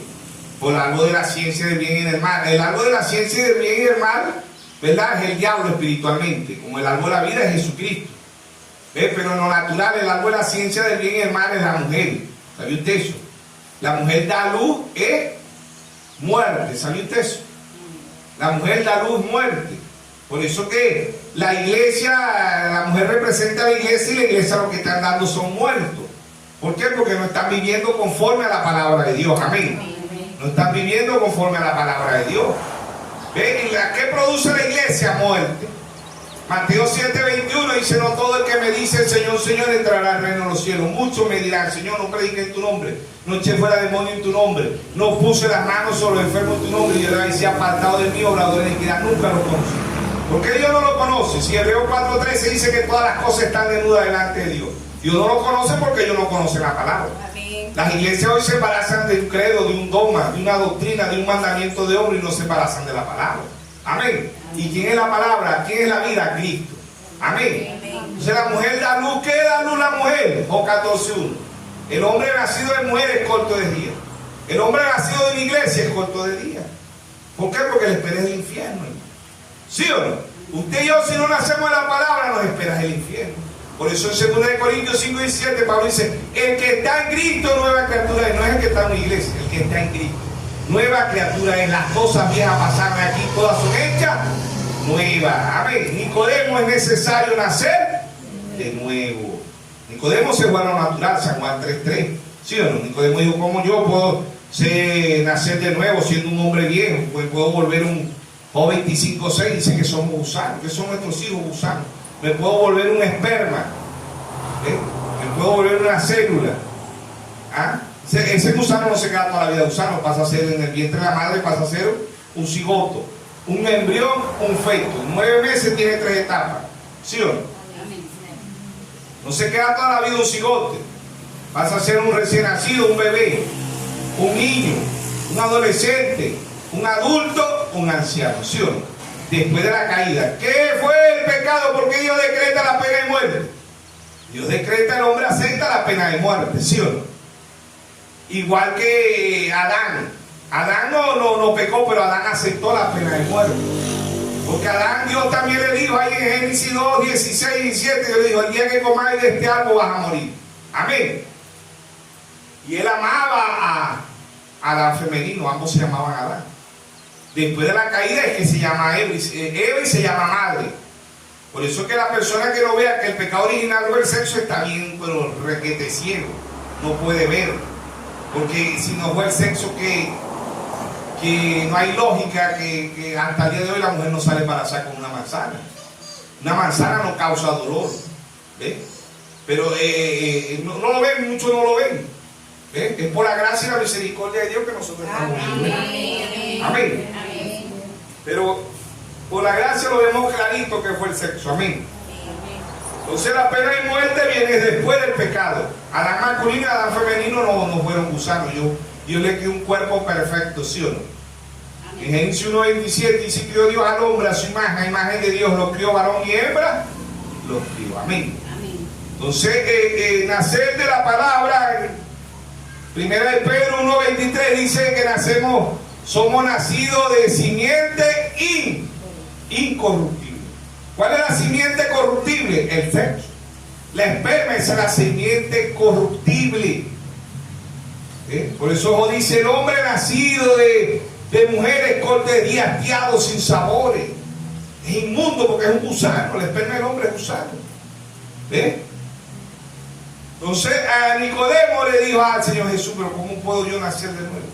Por algo de la ciencia del bien y del mal. El algo de la ciencia del bien y del mal, ¿verdad? Es el diablo espiritualmente. Como el árbol de la vida es Jesucristo. ¿Ves? Pero en lo natural, el árbol de la ciencia del bien y del mal es la mujer. ¿Sabía usted eso? La mujer da luz es muerte. ¿Sabía usted eso? La mujer da luz muerte. Por eso que la iglesia, la mujer representa a la iglesia y la iglesia lo que están dando son muertos. ¿Por qué? Porque no están viviendo conforme a la palabra de Dios. Amén. No están viviendo conforme a la palabra de Dios. ¿Ven? ¿Y qué produce la iglesia? Muerte. Mateo 7:21 dice, no todo el que me dice el Señor, Señor, entrará al reino de los cielos. Muchos me dirán, Señor, no prediqué en tu nombre, no eché fuera demonio en tu nombre, no puse las manos sobre los enfermos en tu nombre. Y yo le decía, apartado de mí, obrador de iniquidad, nunca lo conocí. ¿Por qué Dios no lo conoce? Si Hebreos 4:13 dice que todas las cosas están desnudas delante de Dios. Dios no lo conoce porque ellos no conocen la palabra. Amén. Las iglesias hoy se embarazan de un credo, de un dogma, de una doctrina, de un mandamiento de hombre y no se embarazan de la palabra. Amén. ¿Y quién es la palabra? ¿Quién es la vida? Cristo. Amén. Entonces la mujer da luz. ¿Qué da luz la mujer? Job 14:1. El hombre nacido de mujer es corto de día. El hombre nacido de una iglesia es corto de día. ¿Por qué? Porque le espera el infierno. ¿Sí o no? Usted y yo, si no nacemos de la palabra, nos espera el infierno. Por eso en 2 Corintios 5:17 Pablo dice, el que está en Cristo nueva criatura es. No es el que está en una iglesia, el que está en Cristo. Nueva criatura es. Las cosas viejas pasaron aquí, todas son hechas nuevas. Amén. Nicodemo, es necesario nacer de nuevo. Nicodemo se fue a lo natural, San Juan 3:3. ¿Sí o no? Nicodemo dijo, ¿cómo yo puedo nacer de nuevo siendo un hombre viejo? Pues puedo volver un Job 25:6 dice que somos gusanos, que son nuestros hijos gusanos. Me puedo volver un esperma, me puedo volver una célula. ¿Ah? Ese gusano no se queda toda la vida gusano, pasa a ser en el vientre de la madre, pasa a ser un cigoto, un embrión, un feto. 9 meses tiene 3 etapas, ¿sí o no? No se queda toda la vida un cigote, pasa a ser un recién nacido, un bebé, un niño, un adolescente, un adulto, un anciano, ¿sí o no? Después de la caída, ¿qué fue el pecado? ¿Por qué Dios decreta la pena de muerte? Dios decreta, el hombre acepta la pena de muerte, ¿sí o no? Igual que Adán. Adán no pecó, pero Adán aceptó la pena de muerte. Porque Adán, Dios también le dijo ahí en Génesis 2:16-17, Dios le dijo, el día que comáis de este árbol vas a morir. Amén. Y él amaba a Adán femenino, ambos se llamaban Adán. Después de la caída es que se llama Eva y se llama madre. Por eso es que la persona que lo vea que el pecado original o el sexo está bien, pero requete ciego, no puede ver. Porque si no fue el sexo que no hay lógica que hasta el día de hoy la mujer no sale embarazada con una manzana. Una manzana no causa dolor. ¿Ves? Pero no lo ven, muchos no lo ven. ¿Ves? Es por la gracia y la misericordia de Dios que nosotros estamos viviendo. Amén. Pero por la gracia lo vemos clarito que fue el sexo. Amén. Entonces la pena de muerte viene después del pecado. Adán masculino y Adán femenino no fueron gusanos. Dios le dio un cuerpo perfecto, ¿sí o no? En Génesis 1:27 dice, crió Dios al hombre a su imagen, a imagen de Dios lo crió, varón y hembra, los crió. Amén. Entonces, nacer de la palabra, primera de Pedro 1:23 dice que somos nacidos de simiente incorruptible. ¿Cuál es la simiente corruptible? El sexo. La esperma es la simiente corruptible. Por eso dice el hombre nacido de mujeres cortes hastiados sin sabores. Es inmundo porque es un gusano. La esperma del hombre es gusano. Entonces a Nicodemo le dijo al Señor Jesús, pero ¿cómo puedo yo nacer de nuevo?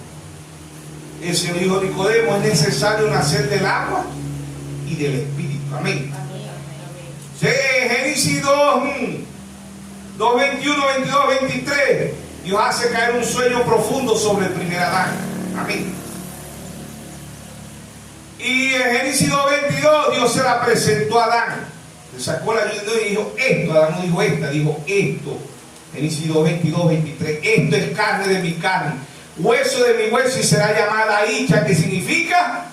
El Señor dijo, Nicodemo, es necesario nacer del agua y del Espíritu. Amén. Génesis 2, 21, 22, 23. Dios hace caer un sueño profundo sobre el primer Adán. Amén. Y en Génesis 2:22 Dios se la presentó a Adán. Le sacó la ayuda y dijo esto. Adán no dijo esta, dijo esto. Génesis 2:22, 23. Esto es carne de mi carne, hueso de mi hueso, y será llamada Isha, que significa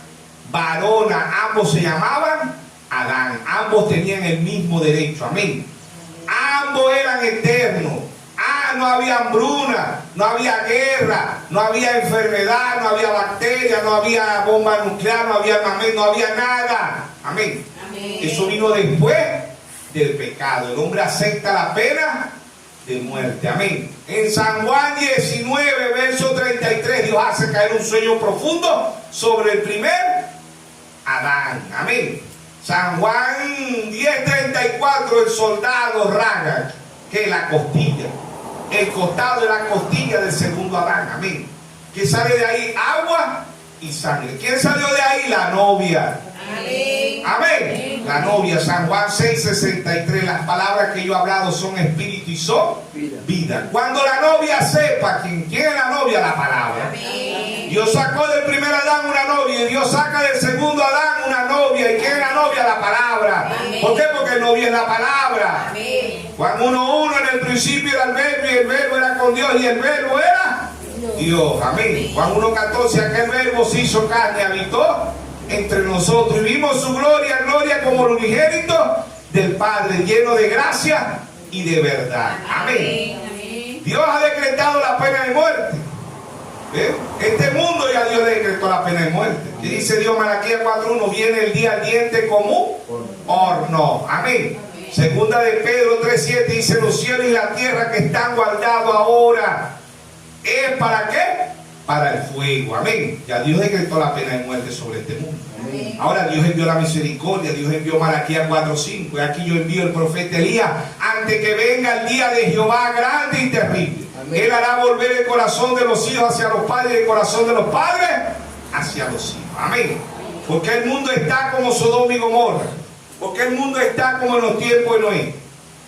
varona. Ambos se llamaban Adán. Ambos tenían el mismo derecho. Amén. Ambos eran eternos. No había hambruna, no había guerra, no había enfermedad, no había bacterias, no había bomba nuclear, no había armamento, no había nada. Amén. Amén. Eso vino después del pecado. El hombre acepta la pena de muerte. Amén. En San Juan 19, verso 33, Dios hace caer un sueño profundo sobre el primer Adán. Amén. San Juan 10:34, el soldado raga, que es la costilla. El costado de la costilla del segundo Adán. Amén. Que sale de ahí agua y sangre. ¿Quién salió de ahí? La novia. Amén. Amén. La novia. San Juan 6:63. Las palabras que yo he hablado son espíritu y son vida. Cuando la novia sepa quién es la novia, la palabra. Amén. Dios sacó del primer Adán una novia, y Dios saca del segundo Adán una novia. ¿Y quién es la novia? La palabra. Amén. ¿Por qué? Porque el novio es la palabra. Amén. Juan 1:1, en el principio era el verbo, y el verbo era con Dios, y el verbo era Dios. Amén. Juan 1:14, aquel verbo se hizo carne, habitó entre nosotros, y vimos su gloria, gloria como el unigénito del Padre, lleno de gracia y de verdad. Amén. Amén. Dios ha decretado la pena de muerte. Este mundo ya Dios decretó la pena de muerte. Y dice Dios, Malaquías 4:1, viene el día ardiente como horno. Amén. Segunda de Pedro 3:7 dice, los cielos y la tierra que están guardados ahora, ¿es para qué? Para el fuego. Amén. Ya Dios decretó la pena de muerte sobre este mundo. Amén. Ahora Dios envió la misericordia. Dios envió Malaquías 4:5. Y aquí yo envío el profeta Elías, antes que venga el día de Jehová grande y terrible. Amén. Él hará volver el corazón de los hijos hacia los padres, y el corazón de los padres hacia los hijos. Amén. Porque el mundo está como Sodoma y Gomorra. Porque el mundo está como en los tiempos de Noé.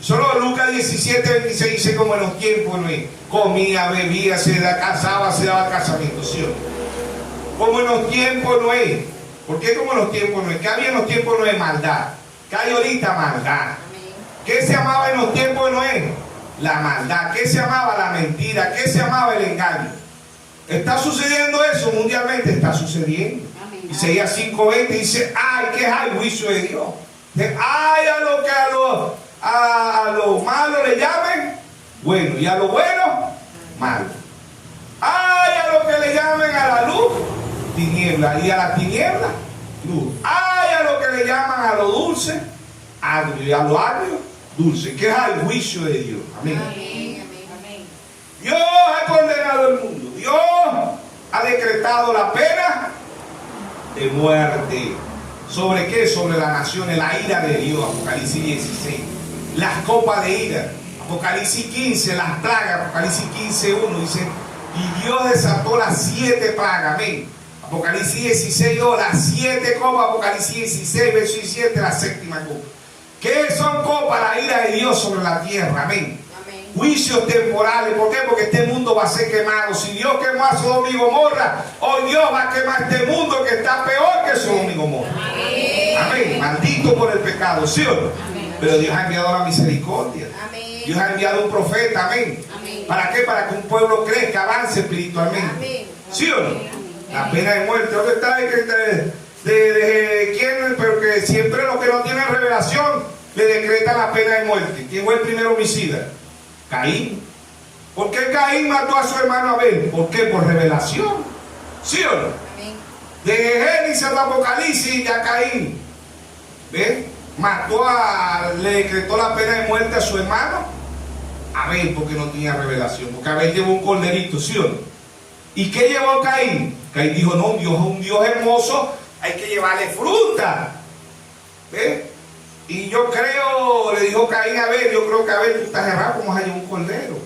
Solo Lucas 17:26 dice como en los tiempos de Noé. Comía, bebía, se casaba, se daba casamiento. ¿Sí o no? Como en los tiempos de Noé. ¿Por qué como en los tiempos de Noé? ¿Qué había en los tiempos de Noé? Maldad. ¿Qué hay ahorita? Maldad. ¿Qué se amaba en los tiempos de Noé? La maldad. ¿Qué se amaba? La mentira. ¿Qué se amaba? El engaño. ¿Está sucediendo eso mundialmente? Está sucediendo. Isaías 5:20 dice, ay, que es el juicio de Dios. Ay, a lo que a lo malo le llamen bueno, y a lo bueno malo. Ay, a lo que le llamen a la luz tiniebla, y a la tiniebla luz. Ay, a lo que le llaman a lo dulce agrio, y a lo agrio dulce, que es el juicio de Dios. Amén. Amén. Amén. Dios ha condenado el mundo. Dios ha decretado la pena de muerte. ¿Sobre qué? Sobre las naciones, la ira de Dios. Apocalipsis 16. Las copas de ira. Apocalipsis 15, las plagas. Apocalipsis 15:1 dice, y Dios desató las 7 plagas. Amén. Apocalipsis 16:2, las 7 copas. Apocalipsis 16, verso 17, la 7ª copa. ¿Qué son copas? La ira de Dios sobre la tierra. Amén. Juicios temporales. ¿Por qué? Porque este mundo va a ser quemado. Si Dios quemó a Sodoma y Gomorra, hoy Dios va a quemar este mundo que está peor que Sodoma y Gomorra. Amén. Amén. Maldito por el pecado, ¿sí o no? Amén. Pero Dios ha enviado la misericordia. Amén. Dios ha enviado un profeta. Amén. Amén. ¿Para qué? Para que un pueblo crezca, avance espiritualmente. Amén. ¿Sí o no? Amén. La pena de muerte. ¿Dónde está de quién? Pero que siempre los que no tienen revelación le decreta la pena de muerte? ¿Quién fue el primer homicida? Caín. ¿Por qué Caín mató a su hermano Abel? ¿Por qué? Por revelación. ¿Sí o no? Amén. De Génesis al Apocalipsis ya Caín, ¿ves? Le decretó la pena de muerte a su hermano Abel porque no tenía revelación, porque Abel llevó un corderito, ¿sí o no? ¿Y qué llevó Caín? Caín dijo, no, un Dios hermoso, hay que llevarle fruta, ¿ves? Y yo creo, le dijo Caín a Abel, yo creo que Abel, tú estás errado, ¿cómo vas a llevar un cordero?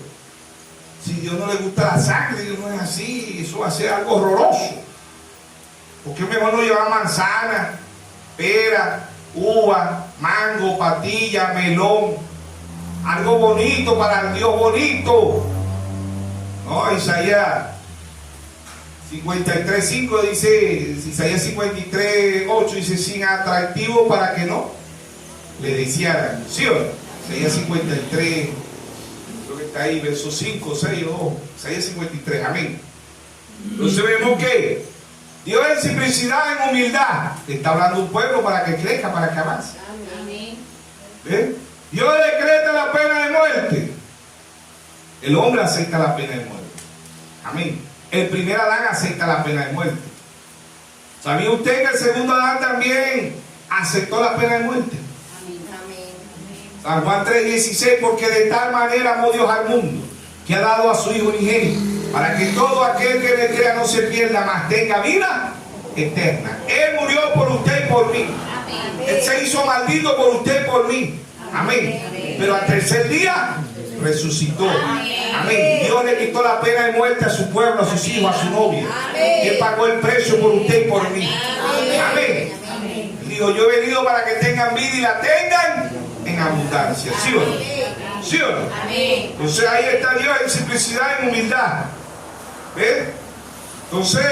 Si a Dios no le gusta la sangre, Dios no es así, eso va a ser algo horroroso. ¿Por qué mejor no llevar manzana, pera, uva, mango, patilla, melón? Algo bonito para el Dios bonito. No, Isaías 53:5 dice, Isaías 53:8 dice, sin atractivo para que no le desearan. ¿Sí o no? Isaías 53, creo que está ahí, verso 5, 6, 2, Isaías 53, amén. Entonces vemos que Dios en simplicidad, en humildad, le está hablando a un pueblo para que crezca, para que avance. Amén. ¿Ves? Dios decreta la pena de muerte. El hombre acepta la pena de muerte. Amén. El primer Adán acepta la pena de muerte. ¿Sabía usted que el segundo Adán también aceptó la pena de muerte? Amén. San Juan 3:16, porque de tal manera amó Dios al mundo, que ha dado a su Hijo unigénito, para que todo aquel que le crea no se pierda, mas tenga vida eterna. Él murió por usted y por mí. Amén. Él se hizo maldito por usted y por mí. Amén. Pero al tercer día resucitó. Amén. Dios le quitó la pena de muerte a su pueblo, a sus hijos, a su novia. Él pagó el precio por usted y por mí. Amén. Él dijo, yo he venido para que tengan vida y la tengan en abundancia. ¿Sí o no? ¿Sí o no? Entonces ahí está Dios en simplicidad, en humildad. ¿Ves? Entonces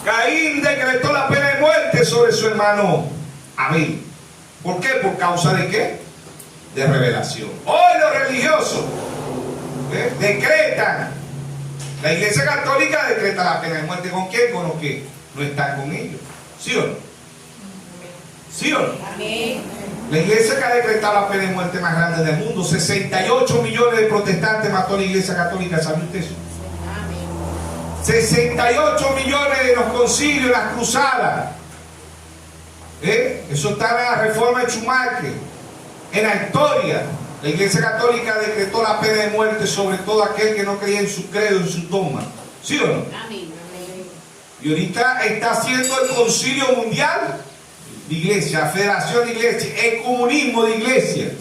Caín decretó la pena de muerte sobre su hermano Abel. ¿Por qué? ¿Por causa de qué? De revelación. Hoy los religiosos decretan. La Iglesia Católica decreta la pena de muerte. ¿Con quién? Con los que no están con ellos. ¿Sí o no? ¿Sí o no? La iglesia que ha decretado la pena de muerte más grande del mundo, 68 millones de protestantes mató la Iglesia Católica. ¿Sabe usted eso? 68 millones en los concilios, en las cruzadas. Eso está en la reforma de Schumacher. En la historia, la Iglesia Católica decretó la pena de muerte sobre todo aquel que no creía en su credo, en su dogma. ¿Sí o no? Y ahorita está haciendo el concilio mundial de iglesia, la federación de iglesia, el comunismo de iglesia.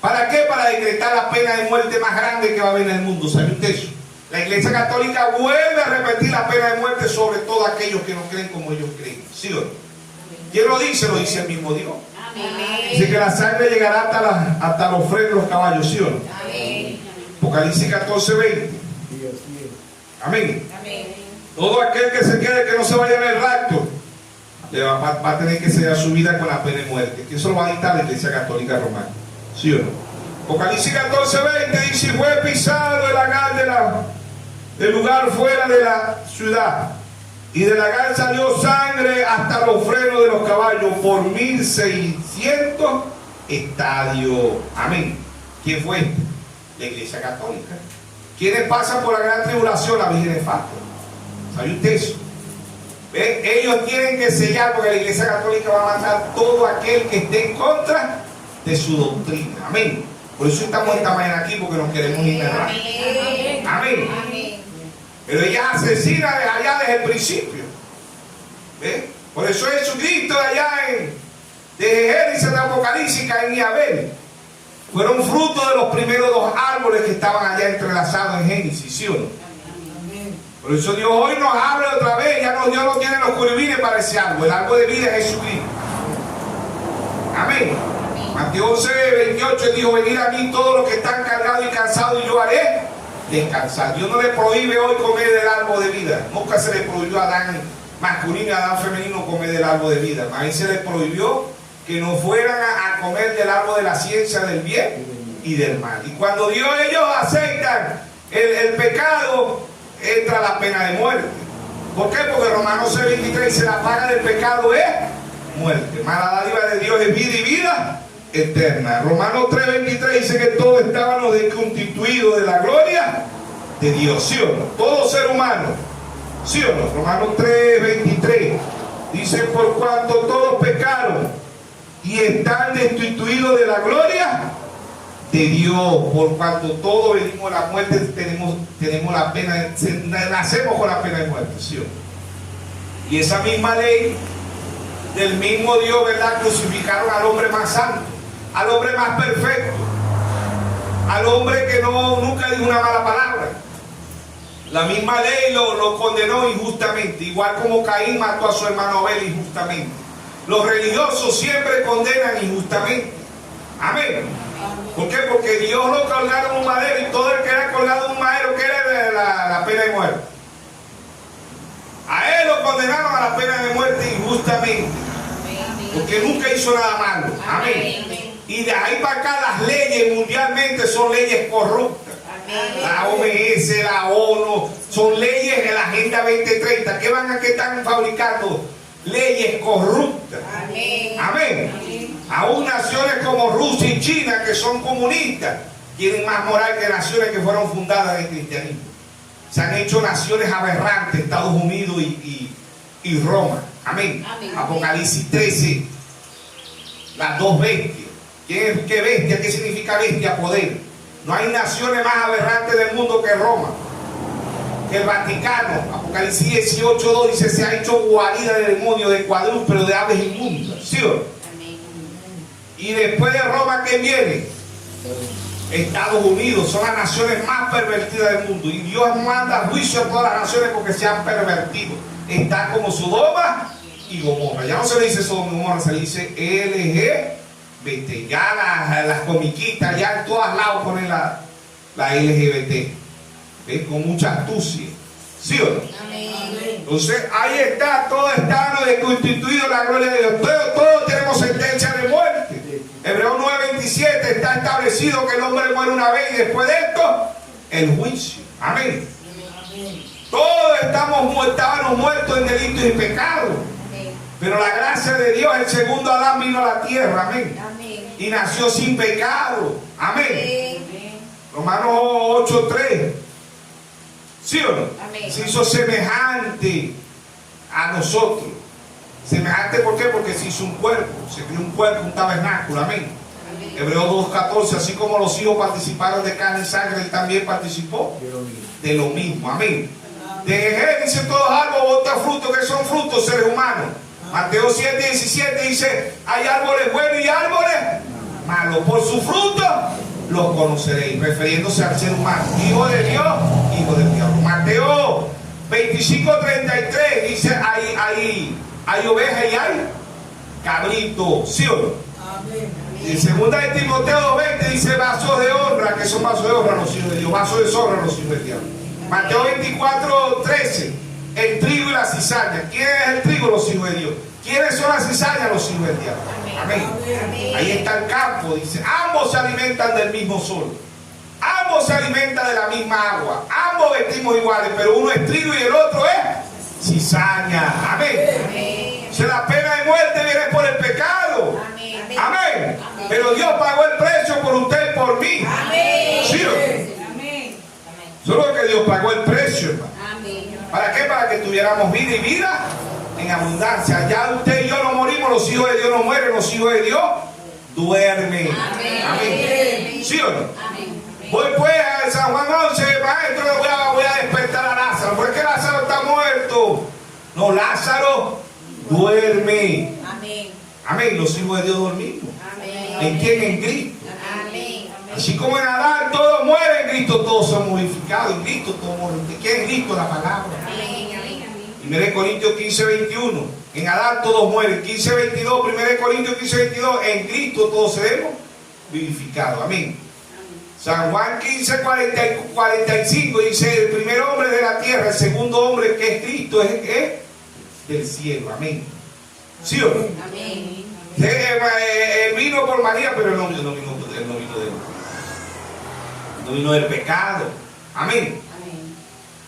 ¿Para qué? Para decretar la pena de muerte más grande que va a haber en el mundo. ¿Sabe usted eso? La Iglesia Católica vuelve a repetir la pena de muerte sobre todos aquellos que no creen como ellos creen. ¿Sí o no? ¿Quién lo dice? Lo dice el mismo Dios. Dice que la sangre llegará hasta los frenos de los caballos. ¿Sí o no? Apocalipsis 14:20. Amén. Todo aquel que se quede, que no se vaya en el rapto, va a tener que sellar su vida con la pena de muerte. Que eso lo va a dictar la Iglesia Católica Romana. ¿Sí o no? Apocalipsis 14:20 dice: fue pisado el lagar del lugar fuera de la ciudad, y del lagar salió sangre hasta los frenos de los caballos por 1600 estadios. Amén. ¿Quién fue este? La Iglesia Católica. ¿Quiénes pasan por la gran tribulación? La Virgen de Fátima. ¿Sabe usted eso? ¿Ven? Ellos tienen que sellar, porque la Iglesia Católica va a matar todo aquel que esté en contra de su doctrina. Amén. Por eso estamos esta mañana aquí, porque nos queremos integrar. Amén. Pero ella asesina allá desde el principio. ¿Ven? Por eso Jesucristo de allá desde Génesis de Apocalipsis, Caín y Abel fueron frutos de los primeros dos árboles que estaban allá entrelazados en Génesis. ¿Sí o no? Por eso Dios hoy nos habla otra vez. Dios no tiene los querubines para ese árbol. El árbol de vida es Jesucristo. Amén. Mateo 11:28 dijo: venid a mí todos los que están cargados y cansados, y yo haré descansar. Dios no le prohíbe hoy comer del árbol de vida. Nunca se le prohibió a Adán masculino y a Adán femenino comer del árbol de vida. A él se le prohibió que no fueran a comer del árbol de la ciencia del bien y del mal. Y cuando ellos aceptan el pecado, entra la pena de muerte. ¿Por qué? Porque Romanos 6:23 dice: la paga del pecado es muerte, mas la dádiva de Dios es vida y vida eterna. Romanos 3:23 dice que todos estábamos constituidos de la gloria de Dios, ¿sí o no? Todo ser humano, ¿sí o no? Romanos 3:23 dice: por cuanto todos pecaron y están destituidos de la gloria de Dios, por cuanto todos venimos a la muerte, tenemos la pena, nacemos con la pena de muerte, ¿sí o no? Y esa misma ley del mismo Dios, ¿verdad? Crucificaron al hombre más santo, al hombre más perfecto, al hombre que nunca dijo una mala palabra. La misma ley lo condenó injustamente, igual como Caín mató a su hermano Abel injustamente. Los religiosos siempre condenan injustamente. Amén. ¿Por qué? Porque Dios lo colgaron en un madero, y todo el que era colgado en un madero, que era la pena de muerte. A él lo condenaron a la pena de muerte injustamente, porque nunca hizo nada malo. Amén. Y de ahí para acá las leyes mundialmente son leyes corruptas. La OMS, la ONU, son leyes de la Agenda 2030. ¿Qué están fabricando? Leyes corruptas. Amén. Aún naciones como Rusia y China, que son comunistas, tienen más moral que naciones que fueron fundadas en cristianismo. Se han hecho naciones aberrantes, Estados Unidos y Roma. Amén. Apocalipsis 13, las dos bestias. ¿Qué bestia? ¿Qué significa bestia? Poder. No hay naciones más aberrantes del mundo que Roma, que el Vaticano. Apocalipsis 18:2 dice: se ha hecho guarida de demonios, de cuadrúpedos, de aves inmundas. ¿Sí o no? Y después de Roma, ¿qué viene? Estados Unidos. Son las naciones más pervertidas del mundo, y Dios manda juicio a todas las naciones porque se han pervertido. Está como Sodoma y Gomorra. Ya no se le dice Sodoma y Gomorra, se le dice LGBT. Ya las comiquitas, ya en todos lados ponen la LGBT. ¿Ves? Con mucha astucia. ¿Sí o no? Entonces ahí está, todo está constituido la gloria de Dios. Todos tenemos sentencia de muerte. Hebreos 9:27 está establecido que el hombre muere una vez, y después de esto, el juicio. Amén. Todos estábamos muertos en delitos y pecados. Pero la gracia de Dios, el segundo Adán vino a la tierra. Amén. Y nació sin pecado. Amén. Romanos 8:3. ¿Sí o no? Se hizo semejante a nosotros. Semejante, ¿por qué? Porque se hizo un cuerpo, se creó un cuerpo, un tabernáculo. Amén. Hebreos 2:14, así como los hijos participaron de carne y sangre, él también participó de lo mismo. Amén. De él dice: todos árboles botan frutos, que son frutos, seres humanos. Mateo 7:17 dice: hay árboles buenos y árboles malos, por su fruto los conoceréis, refiriéndose al ser humano. Hijo de Dios, hijo del diablo. Mateo 25:33 dice: hay ovejas y hay cabrito. ¿Sí o no? Y segunda de Timoteo 2:20 dice: vasos de honra, que son vasos de honra los hijos de Dios, vasos de deshonra los hijos del diablo. Mateo 24:13, el trigo y la cizaña. ¿Quién es el trigo? Los hijos de Dios. ¿Quiénes son las cizañas? Los hijos del diablo. Amén. Ahí está el campo, dice: ambos se alimentan del mismo sol, ambos se alimentan de la misma agua, ambos vestimos iguales, pero uno es trigo y el otro es cizaña. Amén. Si la pena de muerte viene por el pecado. Amén. Pero Dios pagó el precio por usted y por mí. ¿Sí o no? Solo que Dios pagó el precio, hermano. ¿Para qué? Para que tuviéramos vida y vida en abundancia. Ya usted y yo no morimos, los hijos de Dios no mueren, los hijos de Dios duermen. Amén. ¿Sí o no? Voy pues a San Juan 11, maestro, voy a despertar a Lázaro. ¿Por qué Lázaro está muerto? No, Lázaro duerme. Amén. Los hijos de Dios dormimos. ¿En quién? En Cristo. Así como en Adán todos mueren, en Cristo todos son modificados. En Cristo todos mueren. ¿De qué es Cristo? La palabra. 1 Corintios 15:21. En Adán todos mueren. 15:22. 1 Corintios 15:22. En Cristo todos seremos vivificados. Amén. San Juan 15:45 dice: el primer hombre de la tierra, el segundo hombre que es Cristo, es del cielo. Amén. ¿Sí o no? Amén. Él vino por María, pero él no vino del pecado. Amén.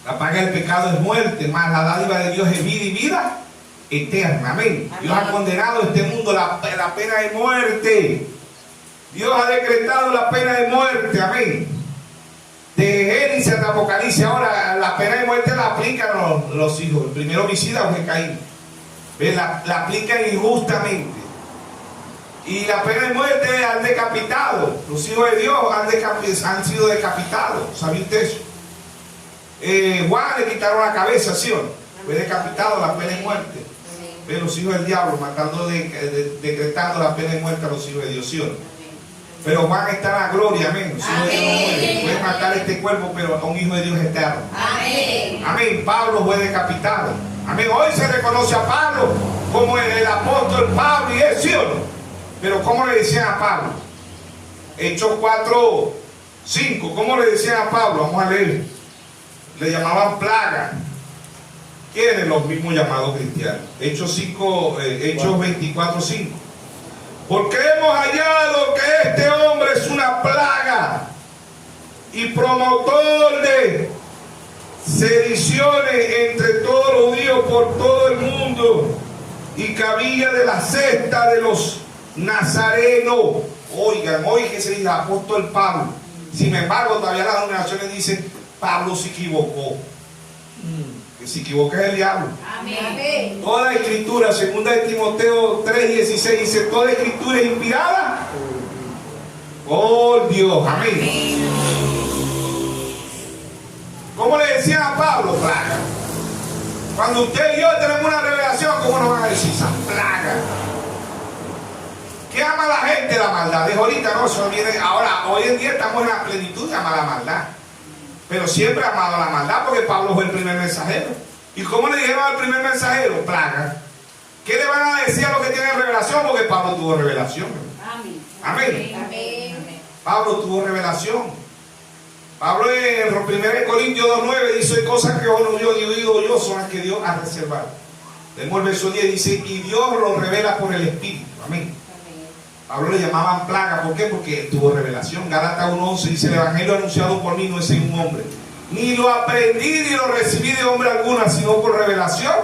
La paga del pecado es muerte, más la dádiva de Dios es vida y vida eterna. Amén. Dios ha condenado a este mundo la pena de muerte. Dios ha decretado la pena de muerte, amén. De Génesis hasta Apocalipsis. Ahora la pena de muerte la aplican los hijos. El primer homicida fue Caín. La aplican injustamente. Y la pena de muerte al decapitado. Los hijos de Dios han sido decapitados. ¿Sabía usted eso? Juan le quitaron la cabeza, ¿sí o no? Fue decapitado, la pena de muerte. Pero los hijos del diablo matando, decretando la pena de muerte a los hijos de Dios, ¿sí o no? Pero Juan está en la gloria, amén. Los hijos de Dios no mueren. Pueden matar este cuerpo, pero a un hijo de Dios eterno. Amén. Amén. Pablo fue decapitado. Amén. Hoy se reconoce a Pablo como el apóstol Pablo, y es, ¿sí o no? Pero ¿cómo le decían a Pablo? Hechos 4, 5. ¿Cómo le decían a Pablo? Vamos a leer. Le llamaban plaga. ¿Quiénes? Los mismos llamados cristianos. Hechos 24, 5. Porque hemos hallado que este hombre es una plaga y promotor de sediciones entre todos los judíos por todo el mundo, y cabilla de la secta de los nazarenos. Oigan, hoy que se dice apóstol Pablo. Sin embargo, todavía las denominaciones dicen Pablo se equivocó. Que se equivoca es el diablo. Amén. Toda escritura, segunda de Timoteo 3:16, dice: toda escritura es inspirada por Dios. Amén. ¿Cómo le decían a Pablo? Plaga. Cuando usted y yo tenemos una revelación, ¿cómo nos van a decir esa plaga? ¿Qué ama la gente? La maldad. De ahorita no, eso viene ahora. Hoy en día estamos en la plenitud de amar la maldad. Pero siempre ha amado la maldad, porque Pablo fue el primer mensajero. ¿Y cómo le dijeron al primer mensajero? Plaga. ¿Qué le van a decir a los que tienen revelación? Porque Pablo tuvo revelación. Amén. Amén. Amén. Pablo tuvo revelación. Pablo en 1 Corintios 2:9 dice: cosas que no yo digo yo son las que Dios ha reservado. Leemos el verso 10, dice: y Dios lo revela por el Espíritu. Amén. Pablo le llamaban plaga. ¿Por qué? Porque tuvo revelación. Gálatas 1:11 dice: el evangelio anunciado por mí no es en un hombre, ni lo aprendí ni lo recibí de hombre alguna, sino por revelación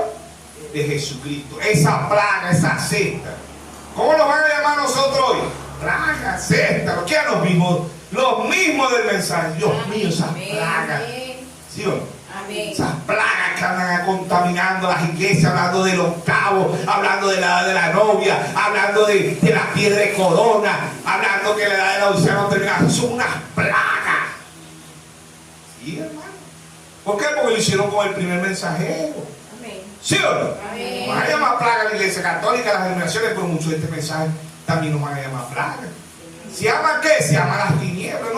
de Jesucristo. Esa plaga, esa secta. ¿Cómo nos van a llamar nosotros hoy? Plaga, secta. ¿Qué a los mismos? Los mismos del mensaje. Dios mío, esas plagas. ¿Sí o no? Amén. Esas plagas que andan contaminando las iglesias, hablando de los cabos, hablando de la edad de la novia, hablando de la piedra de corona, hablando que la edad de la odisea no termina. Son unas plagas. ¿Sí, hermano? ¿Por qué? Porque lo hicieron con el primer mensajero. Amén. ¿Sí o no? Amén. Van a llamar plaga a la iglesia católica, a las denominaciones, pero muchos de este mensaje también nos van a llamar plaga. ¿Se llama qué? Se llama las tinieblas.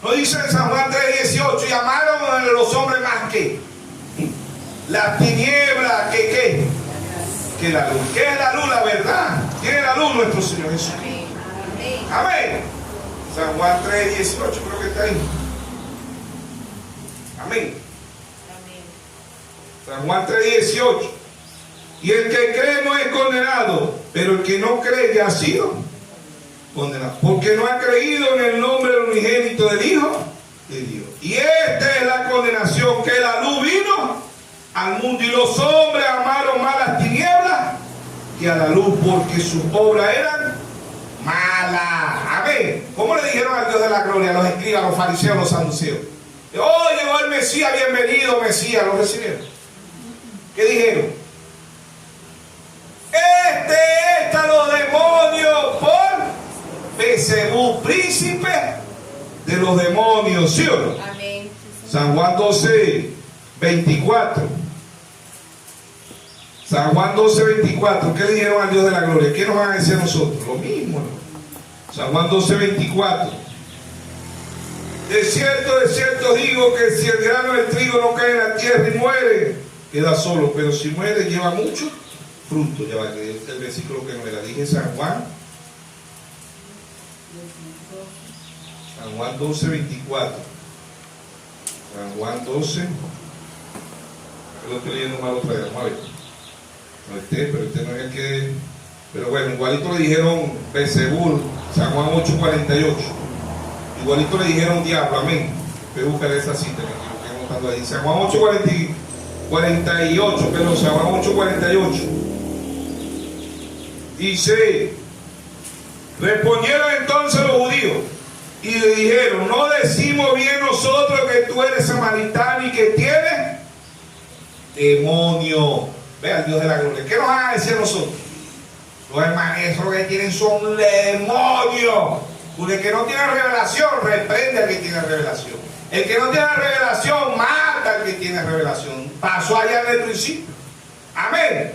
No dice en San Juan 3:18, llamaron a los hombres más que las tinieblas, que la luz. ¿Qué es la luz? La verdad. ¿Quién es la luz? Nuestro Señor Jesucristo. Amén. Amén. San Juan 3:18 creo que está ahí. Amén. San Juan 3:18. Y el que cree no es condenado, pero el que no cree ya ha sido condenado, porque no ha creído en el nombre del unigénito del Hijo de Dios. Y esta es la condenación, que la luz vino al mundo, y los hombres amaron más las tinieblas que a la luz, porque sus obras eran malas. Amén. ¿Cómo le dijeron al Dios de la gloria, a los escribas, a los fariseos, a los saduceos? Oh, llegó el Mesías, bienvenido Mesías, lo recibieron. ¿Qué dijeron? Está los demonios por Belcebú, príncipe de los demonios, ¿sí o no? Amén. San Juan 12:24. San Juan 12:24. ¿Qué le dijeron al Dios de la gloria? ¿Qué nos van a decir a nosotros? Lo mismo, ¿no? San Juan 12:24. De cierto digo que si el grano del trigo no cae en la tierra y muere, queda solo, pero si muere lleva mucho fruto. Ya va, que este es el versículo que me la dije. San Juan 12:24. San Juan 12. Lo estoy leyendo mal otra vez. Vamos a ver. No pero este no es el que. Pero bueno, igualito le dijeron Belcebú. San Juan 8:48. Igualito le dijeron diablo. Amén. Voy a buscar esa cita, me equivoqué anotando ahí. San Juan 8:48. Pero San Juan 8:48. Dice: Respondieron entonces los judíos y le dijeron: ¿no decimos bien nosotros que tú eres samaritano y que tienes demonio? Ve al Dios de la gloria. ¿Qué nos van a decir nosotros? Los maestros que tienen son demonios. Porque el que no tiene revelación reprende al que tiene revelación. El que no tiene revelación mata al que tiene revelación. Pasó allá en el principio. Amén.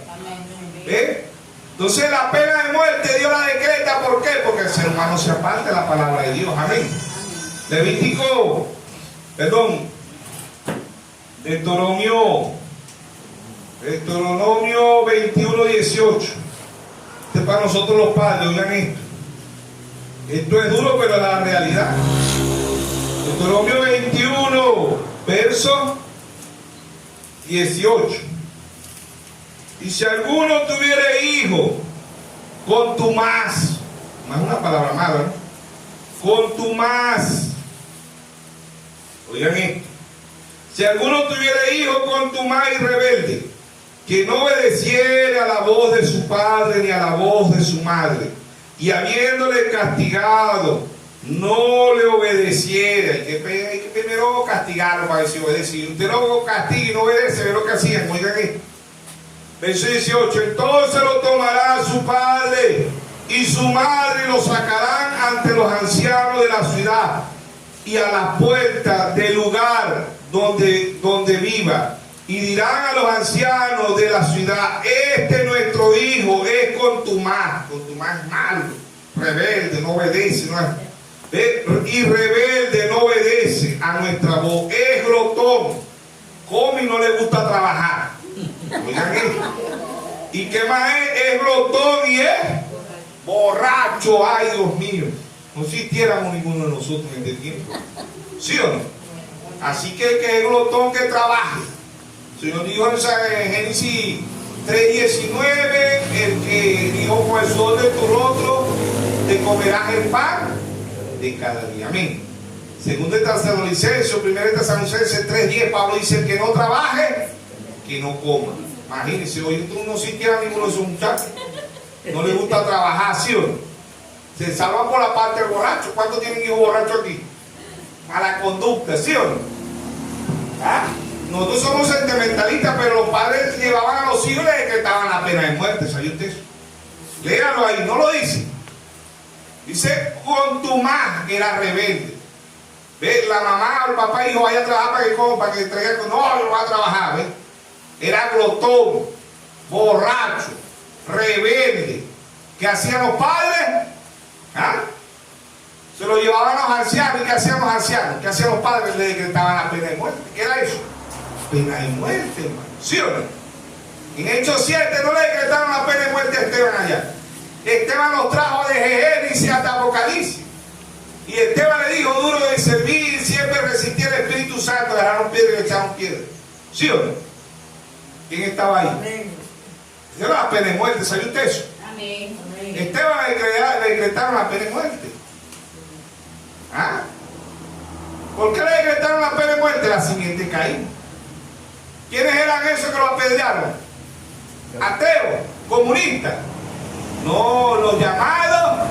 ¿Ve? Entonces la pena de muerte Dios la decreta. ¿Por qué? Porque el ser humano se aparta de la palabra de Dios. Amén. Deuteronomio 21:18. Este es para nosotros los padres. Oigan esto. Esto es duro, pero es la realidad. Deuteronomio 21, verso 18. Y si alguno tuviere hijo contumaz, no es una palabra mala, ¿no? Contumaz. Oigan esto. Si alguno tuviere hijo contumaz y rebelde, que no obedeciere a la voz de su padre ni a la voz de su madre, y habiéndole castigado, no le obedeciera. Hay que primero castigarlo para decir obedecer. Usted no castiga y no obedece, ve lo que hacían. Oigan esto. Verso 18. Entonces lo tomará su padre y su madre y lo sacarán ante los ancianos de la ciudad y a la puerta del lugar donde viva. Y dirán a los ancianos de la ciudad: este nuestro hijo es contumaz. Contumaz es malo, rebelde, no obedece, y rebelde, no obedece a nuestra voz. Es glotón, come y no le gusta trabajar. Oigan esto. ¿Y qué más es? Es glotón y es borracho. Ay, Dios mío, no existiéramos ninguno de nosotros en este tiempo. ¿Sí o no? Así que el que es glotón, que trabaje. El Señor dijo en Génesis 3:19: el que dijo, con el sol de tu rostro te comerás el pan de cada día. Amén. Segundo de Tesalonicenses, primero de Tesalonicenses 3:10, Pablo dice: el que no trabaje, que no coma. Imagínense, hoy tú no siquiera ninguno de esos muchachos. No les gusta trabajar, ¿sí o no? Se salvan por la parte del borracho. ¿Cuántos tienen hijos borrachos aquí? Mala conducta, ¿sí o no? ¿Ah? Nosotros somos sentimentalistas, pero los padres llevaban a los hijos y les decretaban la pena de muerte. ¿Sabía usted eso? Léalo ahí, no lo dice. Dice contumaz, que era rebelde. ¿Ve? La mamá o el papá dijo: vaya a trabajar para que coma, para que traiga. No, no va a trabajar. ¿Ve? Era glotón, borracho, rebelde. ¿Qué hacían los padres? ¿Ah? Se lo llevaban a los ancianos. ¿Y qué hacían los ancianos? ¿Qué hacían los padres? Le decretaban la pena de muerte. ¿Qué era eso? Pena de muerte, hermano. ¿Sí o no? En Hechos 7 no le decretaron la pena de muerte a Esteban allá. Esteban los trajo de Génesis hasta Apocalipsis. Y Esteban le dijo: duro de servir, siempre resistir al Espíritu Santo. Dejaron piedra y le echaron piedra. ¿Sí o no? ¿Quién estaba ahí? Amén. Dieron la pena de muerte. ¿Sabía usted eso? Amén. Esteban le decretaron la pena de muerte. ¿Ah? ¿Por qué le decretaron la pena de muerte? La simiente de Caín. ¿Quiénes eran esos que lo apedrearon? Ateos, comunistas. No, los llamados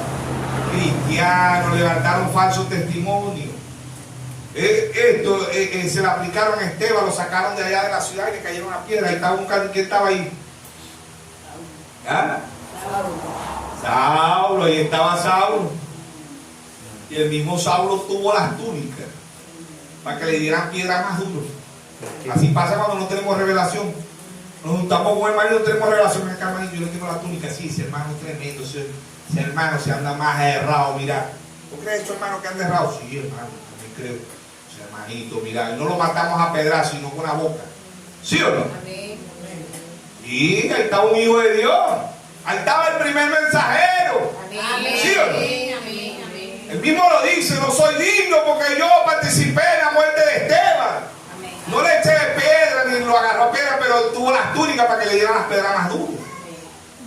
cristianos levantaron falsos testimonios. Se le aplicaron a Esteban, lo sacaron de allá de la ciudad y le cayeron a piedra. Ahí estaba ¿quién estaba ahí? ¿Ah? Saulo, ahí estaba Saulo. Y el mismo Saulo tuvo las túnicas para que le dieran piedra más duro. Así pasa cuando no tenemos revelación. Nos juntamos con hermano y no tenemos revelación. Acá, hermano, yo le tengo la túnica. Sí, ese hermano es tremendo. Ese hermano se anda más errado, mira. ¿Tú crees eso, hermano, que anda errado? Sí, hermano, también creo. Ese hermanito, mira, no lo matamos a pedrazo, sino con la boca. ¿Sí o no? Amén. Y ahí está un hijo de Dios. Ahí estaba el primer mensajero. Amén. ¿Sí o no? Amén. Amén. Él mismo lo dice: no soy digno porque yo participé en la muerte de Esteban. Amén. No le eché piedra ni lo agarró a piedra, pero tuvo las túnicas para que le dieran las piedras más duras.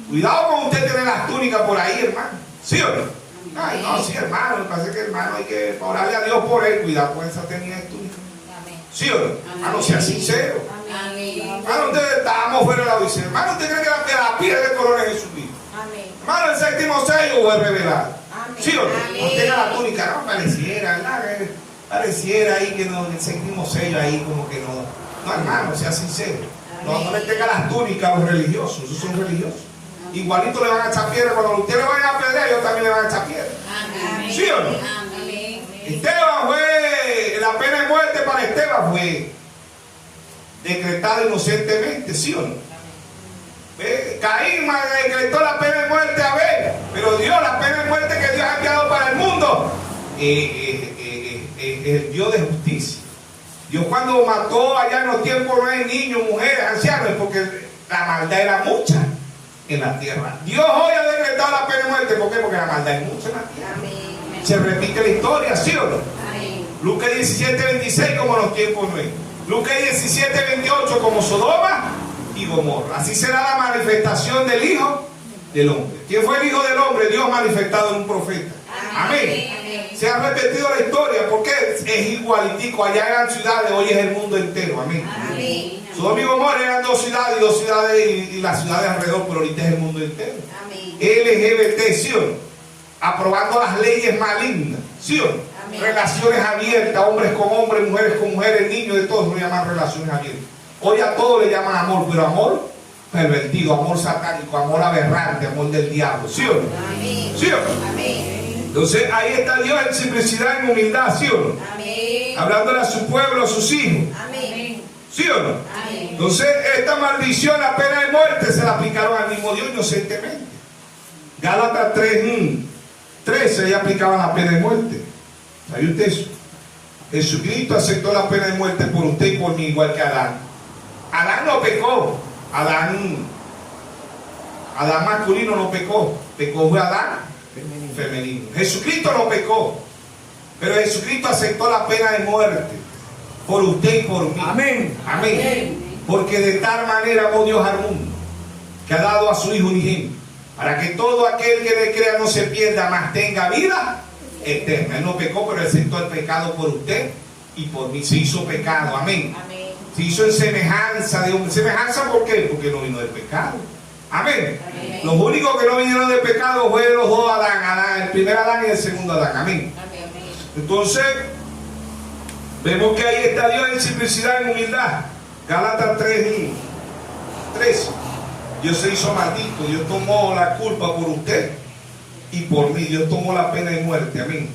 Cuidado con usted tener las túnicas por ahí, hermano. ¿Sí o no? Ay, no, sí, hermano. Me parece que, hermano, hay que orarle a Dios por él. Cuidado con esa técnica de túnica. ¿Sí o no? Hermano, sea sincero. Amén. Hermano, ustedes estábamos fuera de la odisea. Hermano, usted cree que la piedra de corona es Jesucristo. Amén. Hermano, el séptimo sello fue revelado. ¿Sí o no? Amén. No tenga la túnica, no pareciera, ¿verdad? Pareciera ahí que nos sentimos sellos ahí, como que no. No, hermano, sea sincero. No le tenga las túnicas a los religiosos, esos son religiosos. Igualito le van a echar piedra, cuando usted le vayan a apedrear, ellos también le van a echar piedra. Amén. ¿Sí o no? Amén. Esteban fue, la pena de muerte para Esteban fue decretada inocentemente, ¿sí o no? Caín decretó la pena de muerte a Abel, pero Dios, la pena de muerte que Dios ha enviado para el mundo, es el Dios de justicia. Dios cuando mató allá en los tiempos no hay niños, mujeres, ancianos, es porque la maldad era mucha en la tierra. Dios hoy ha decretado la pena de muerte, ¿por qué? Porque la maldad es mucha en la tierra. Amén. Se repite la historia, ¿sí o no? Amén. Lucas 17:26 como en los tiempos no hay. Lucas 17:28 como Sodoma y Gomorra. Así será la manifestación del Hijo del Hombre. ¿Quién fue el Hijo del Hombre? Dios manifestado en un profeta. Amén. Amén. Se ha repetido la historia porque es igualitico. Allá eran ciudades, hoy es el mundo entero. Amén. Amén. Sodoma y Gomorra eran dos ciudades y las ciudades alrededor, pero ahorita es el mundo entero. Amén. LGBT, ¿sí o no? Aprobando las leyes malignas, ¿sí o no? Amén. Relaciones abiertas, hombres con hombres, mujeres con mujeres, niños, de todos no llaman relaciones abiertas. Hoy a todos le llaman amor, pero amor pervertido, amor satánico, amor aberrante, amor del diablo, ¿sí o no? Amén. ¿Sí o no? Amén. Entonces ahí está Dios en simplicidad, en humildad, ¿sí o no? Amén. Hablándole a su pueblo, a sus hijos, Amén. ¿sí o no? Amén. Entonces esta maldición, la pena de muerte, se la aplicaron al mismo Dios inocentemente. Gálatas 3:13 ya aplicaban la pena de muerte. ¿Sabe usted eso? Jesucristo aceptó la pena de muerte por usted y por mí, igual que Adán. Adán no pecó. Adán masculino no pecó. Pecó fue Adán femenino. Jesucristo no pecó. Pero Jesucristo aceptó la pena de muerte por usted y por mí. Amén. Amén. Porque de tal manera amó Dios al mundo, que ha dado a su Hijo unigénito, para que todo aquel que le crea no se pierda, mas tenga vida eterna. Él no pecó, pero aceptó el pecado por usted y por mí. Se hizo pecado. Amén. Amén. Se hizo en semejanza de hombre. ¿Semejanza por qué? Porque no vino del pecado. Amén. Amén. Los únicos que no vinieron del pecado fueron los dos Adán, el primer Adán y el segundo Adán. Amén. Amén. Entonces, vemos que ahí está Dios en simplicidad, en humildad. Gálatas 3:13. Dios se hizo maldito. Dios tomó la culpa por usted y por mí. Dios tomó la pena de muerte. Amén.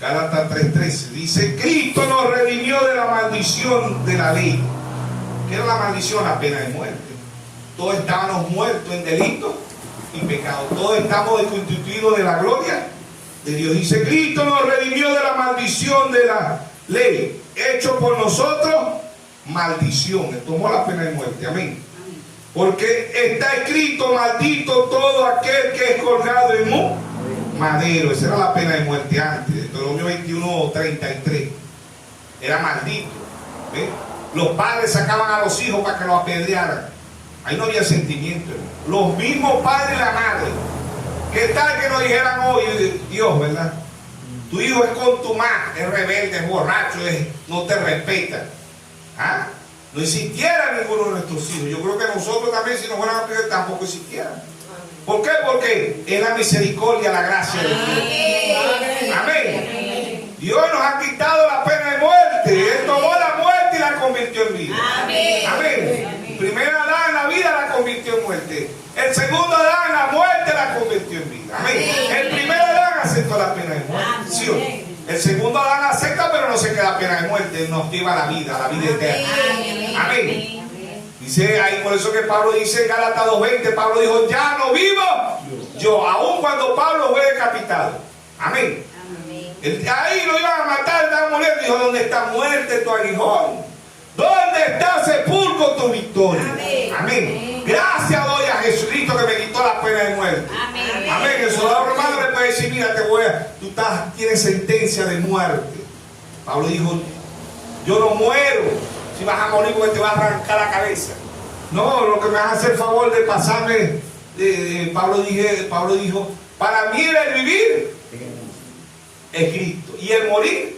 Gálatas 3:13. Dice, Cristo nos redimió de la maldición de la ley. ¿Qué era la maldición? La pena de muerte. Todos estábamos muertos en delitos y pecados. Todos estamos destituidos de la gloria de Dios. Dice, Cristo nos redimió de la maldición de la ley, hecho por nosotros maldición. Él tomó la pena de muerte. Amén. Porque está escrito, maldito todo aquel que es colgado en un madero. Esa era la pena de muerte antes. Deuteronomio 21:33. Era maldito. ¿Ve? Los padres sacaban a los hijos para que los apedrearan. Ahí no había sentimiento. Los mismos padres y la madre. ¿Qué tal que nos dijeran hoy, Dios, verdad? Tu hijo es contumaz, es rebelde, es borracho, no te respeta. ¿Ah? No existiera ninguno de nuestros hijos. Yo creo que nosotros también, si nos fueran a pedir, tampoco existieran. ¿Por qué? Porque es la misericordia, la gracia de Dios. Amén. Dios nos ha quitado la pena de muerte. Él tomó la muerte y la convirtió en vida. Amén. Amén. Primero Adán la vida la convirtió en muerte. El segundo Adán la muerte la convirtió en vida. Amén. El primer Adán aceptó la pena de muerte. ¿Sí o no? El segundo Adán acepta, pero no se queda pena de muerte. Nos lleva a la vida eterna. Amén. Dice ahí, por eso que Pablo dice en Gálatas 2:20, Pablo dijo, ya no vivo yo, aun cuando Pablo fue decapitado. Amén. Ahí lo iban a matar, estaba muriendo. Dijo, ¿dónde está muerte tu aguijón? ¿Dónde está sepulcro tu victoria? Amén. Amén. Gracias doy a Jesucristo que me quitó la pena de muerte. Amén. Amén. El soldado romano le puede decir, mira, tú tienes sentencia de muerte. Pablo dijo, yo no muero si vas a morir porque te vas a arrancar la cabeza. No, lo que me vas a hacer el favor de pasarme, Pablo dijo, para mí era el vivir es Cristo y el morir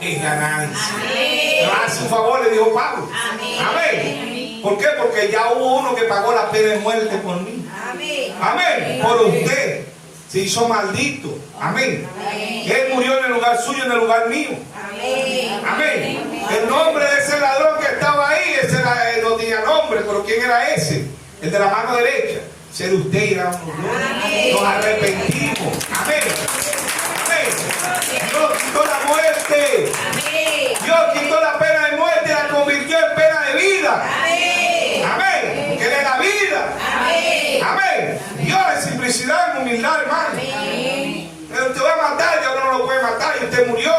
es ganancia. Me vas a hacer un favor, le dijo Pablo. Amén. ¿Por qué? Porque ya hubo uno que pagó la pena de muerte por mí. Amén. Por usted. se hizo maldito. Amén. Amén. Él murió en el lugar suyo, en el lugar mío. Amén. Amén. El nombre de ese ladrón que estaba ahí, ese no tenía nombre, pero ¿quién era ese? El de la mano derecha. Ser usted y éramos nosotros. Nos arrepentimos. Amén. Amén. Dios quitó la muerte. Amén. Dios quitó la pena de muerte y la convirtió en pena de vida. Amén. Amén. Porque Él es la vida. Amén. Amén. Dios en simplicidad, en humildad, hermano. Amén. Pero usted va a matar, ya uno no lo puede matar y usted murió.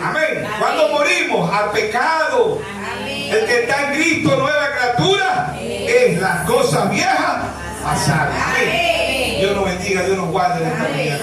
Amén. ¿Cuándo morimos? Al pecado. Amén. El que está en Cristo, nueva criatura, es las cosas viejas pasadas. Amén. Dios nos bendiga, Dios nos guarde en esta mañana.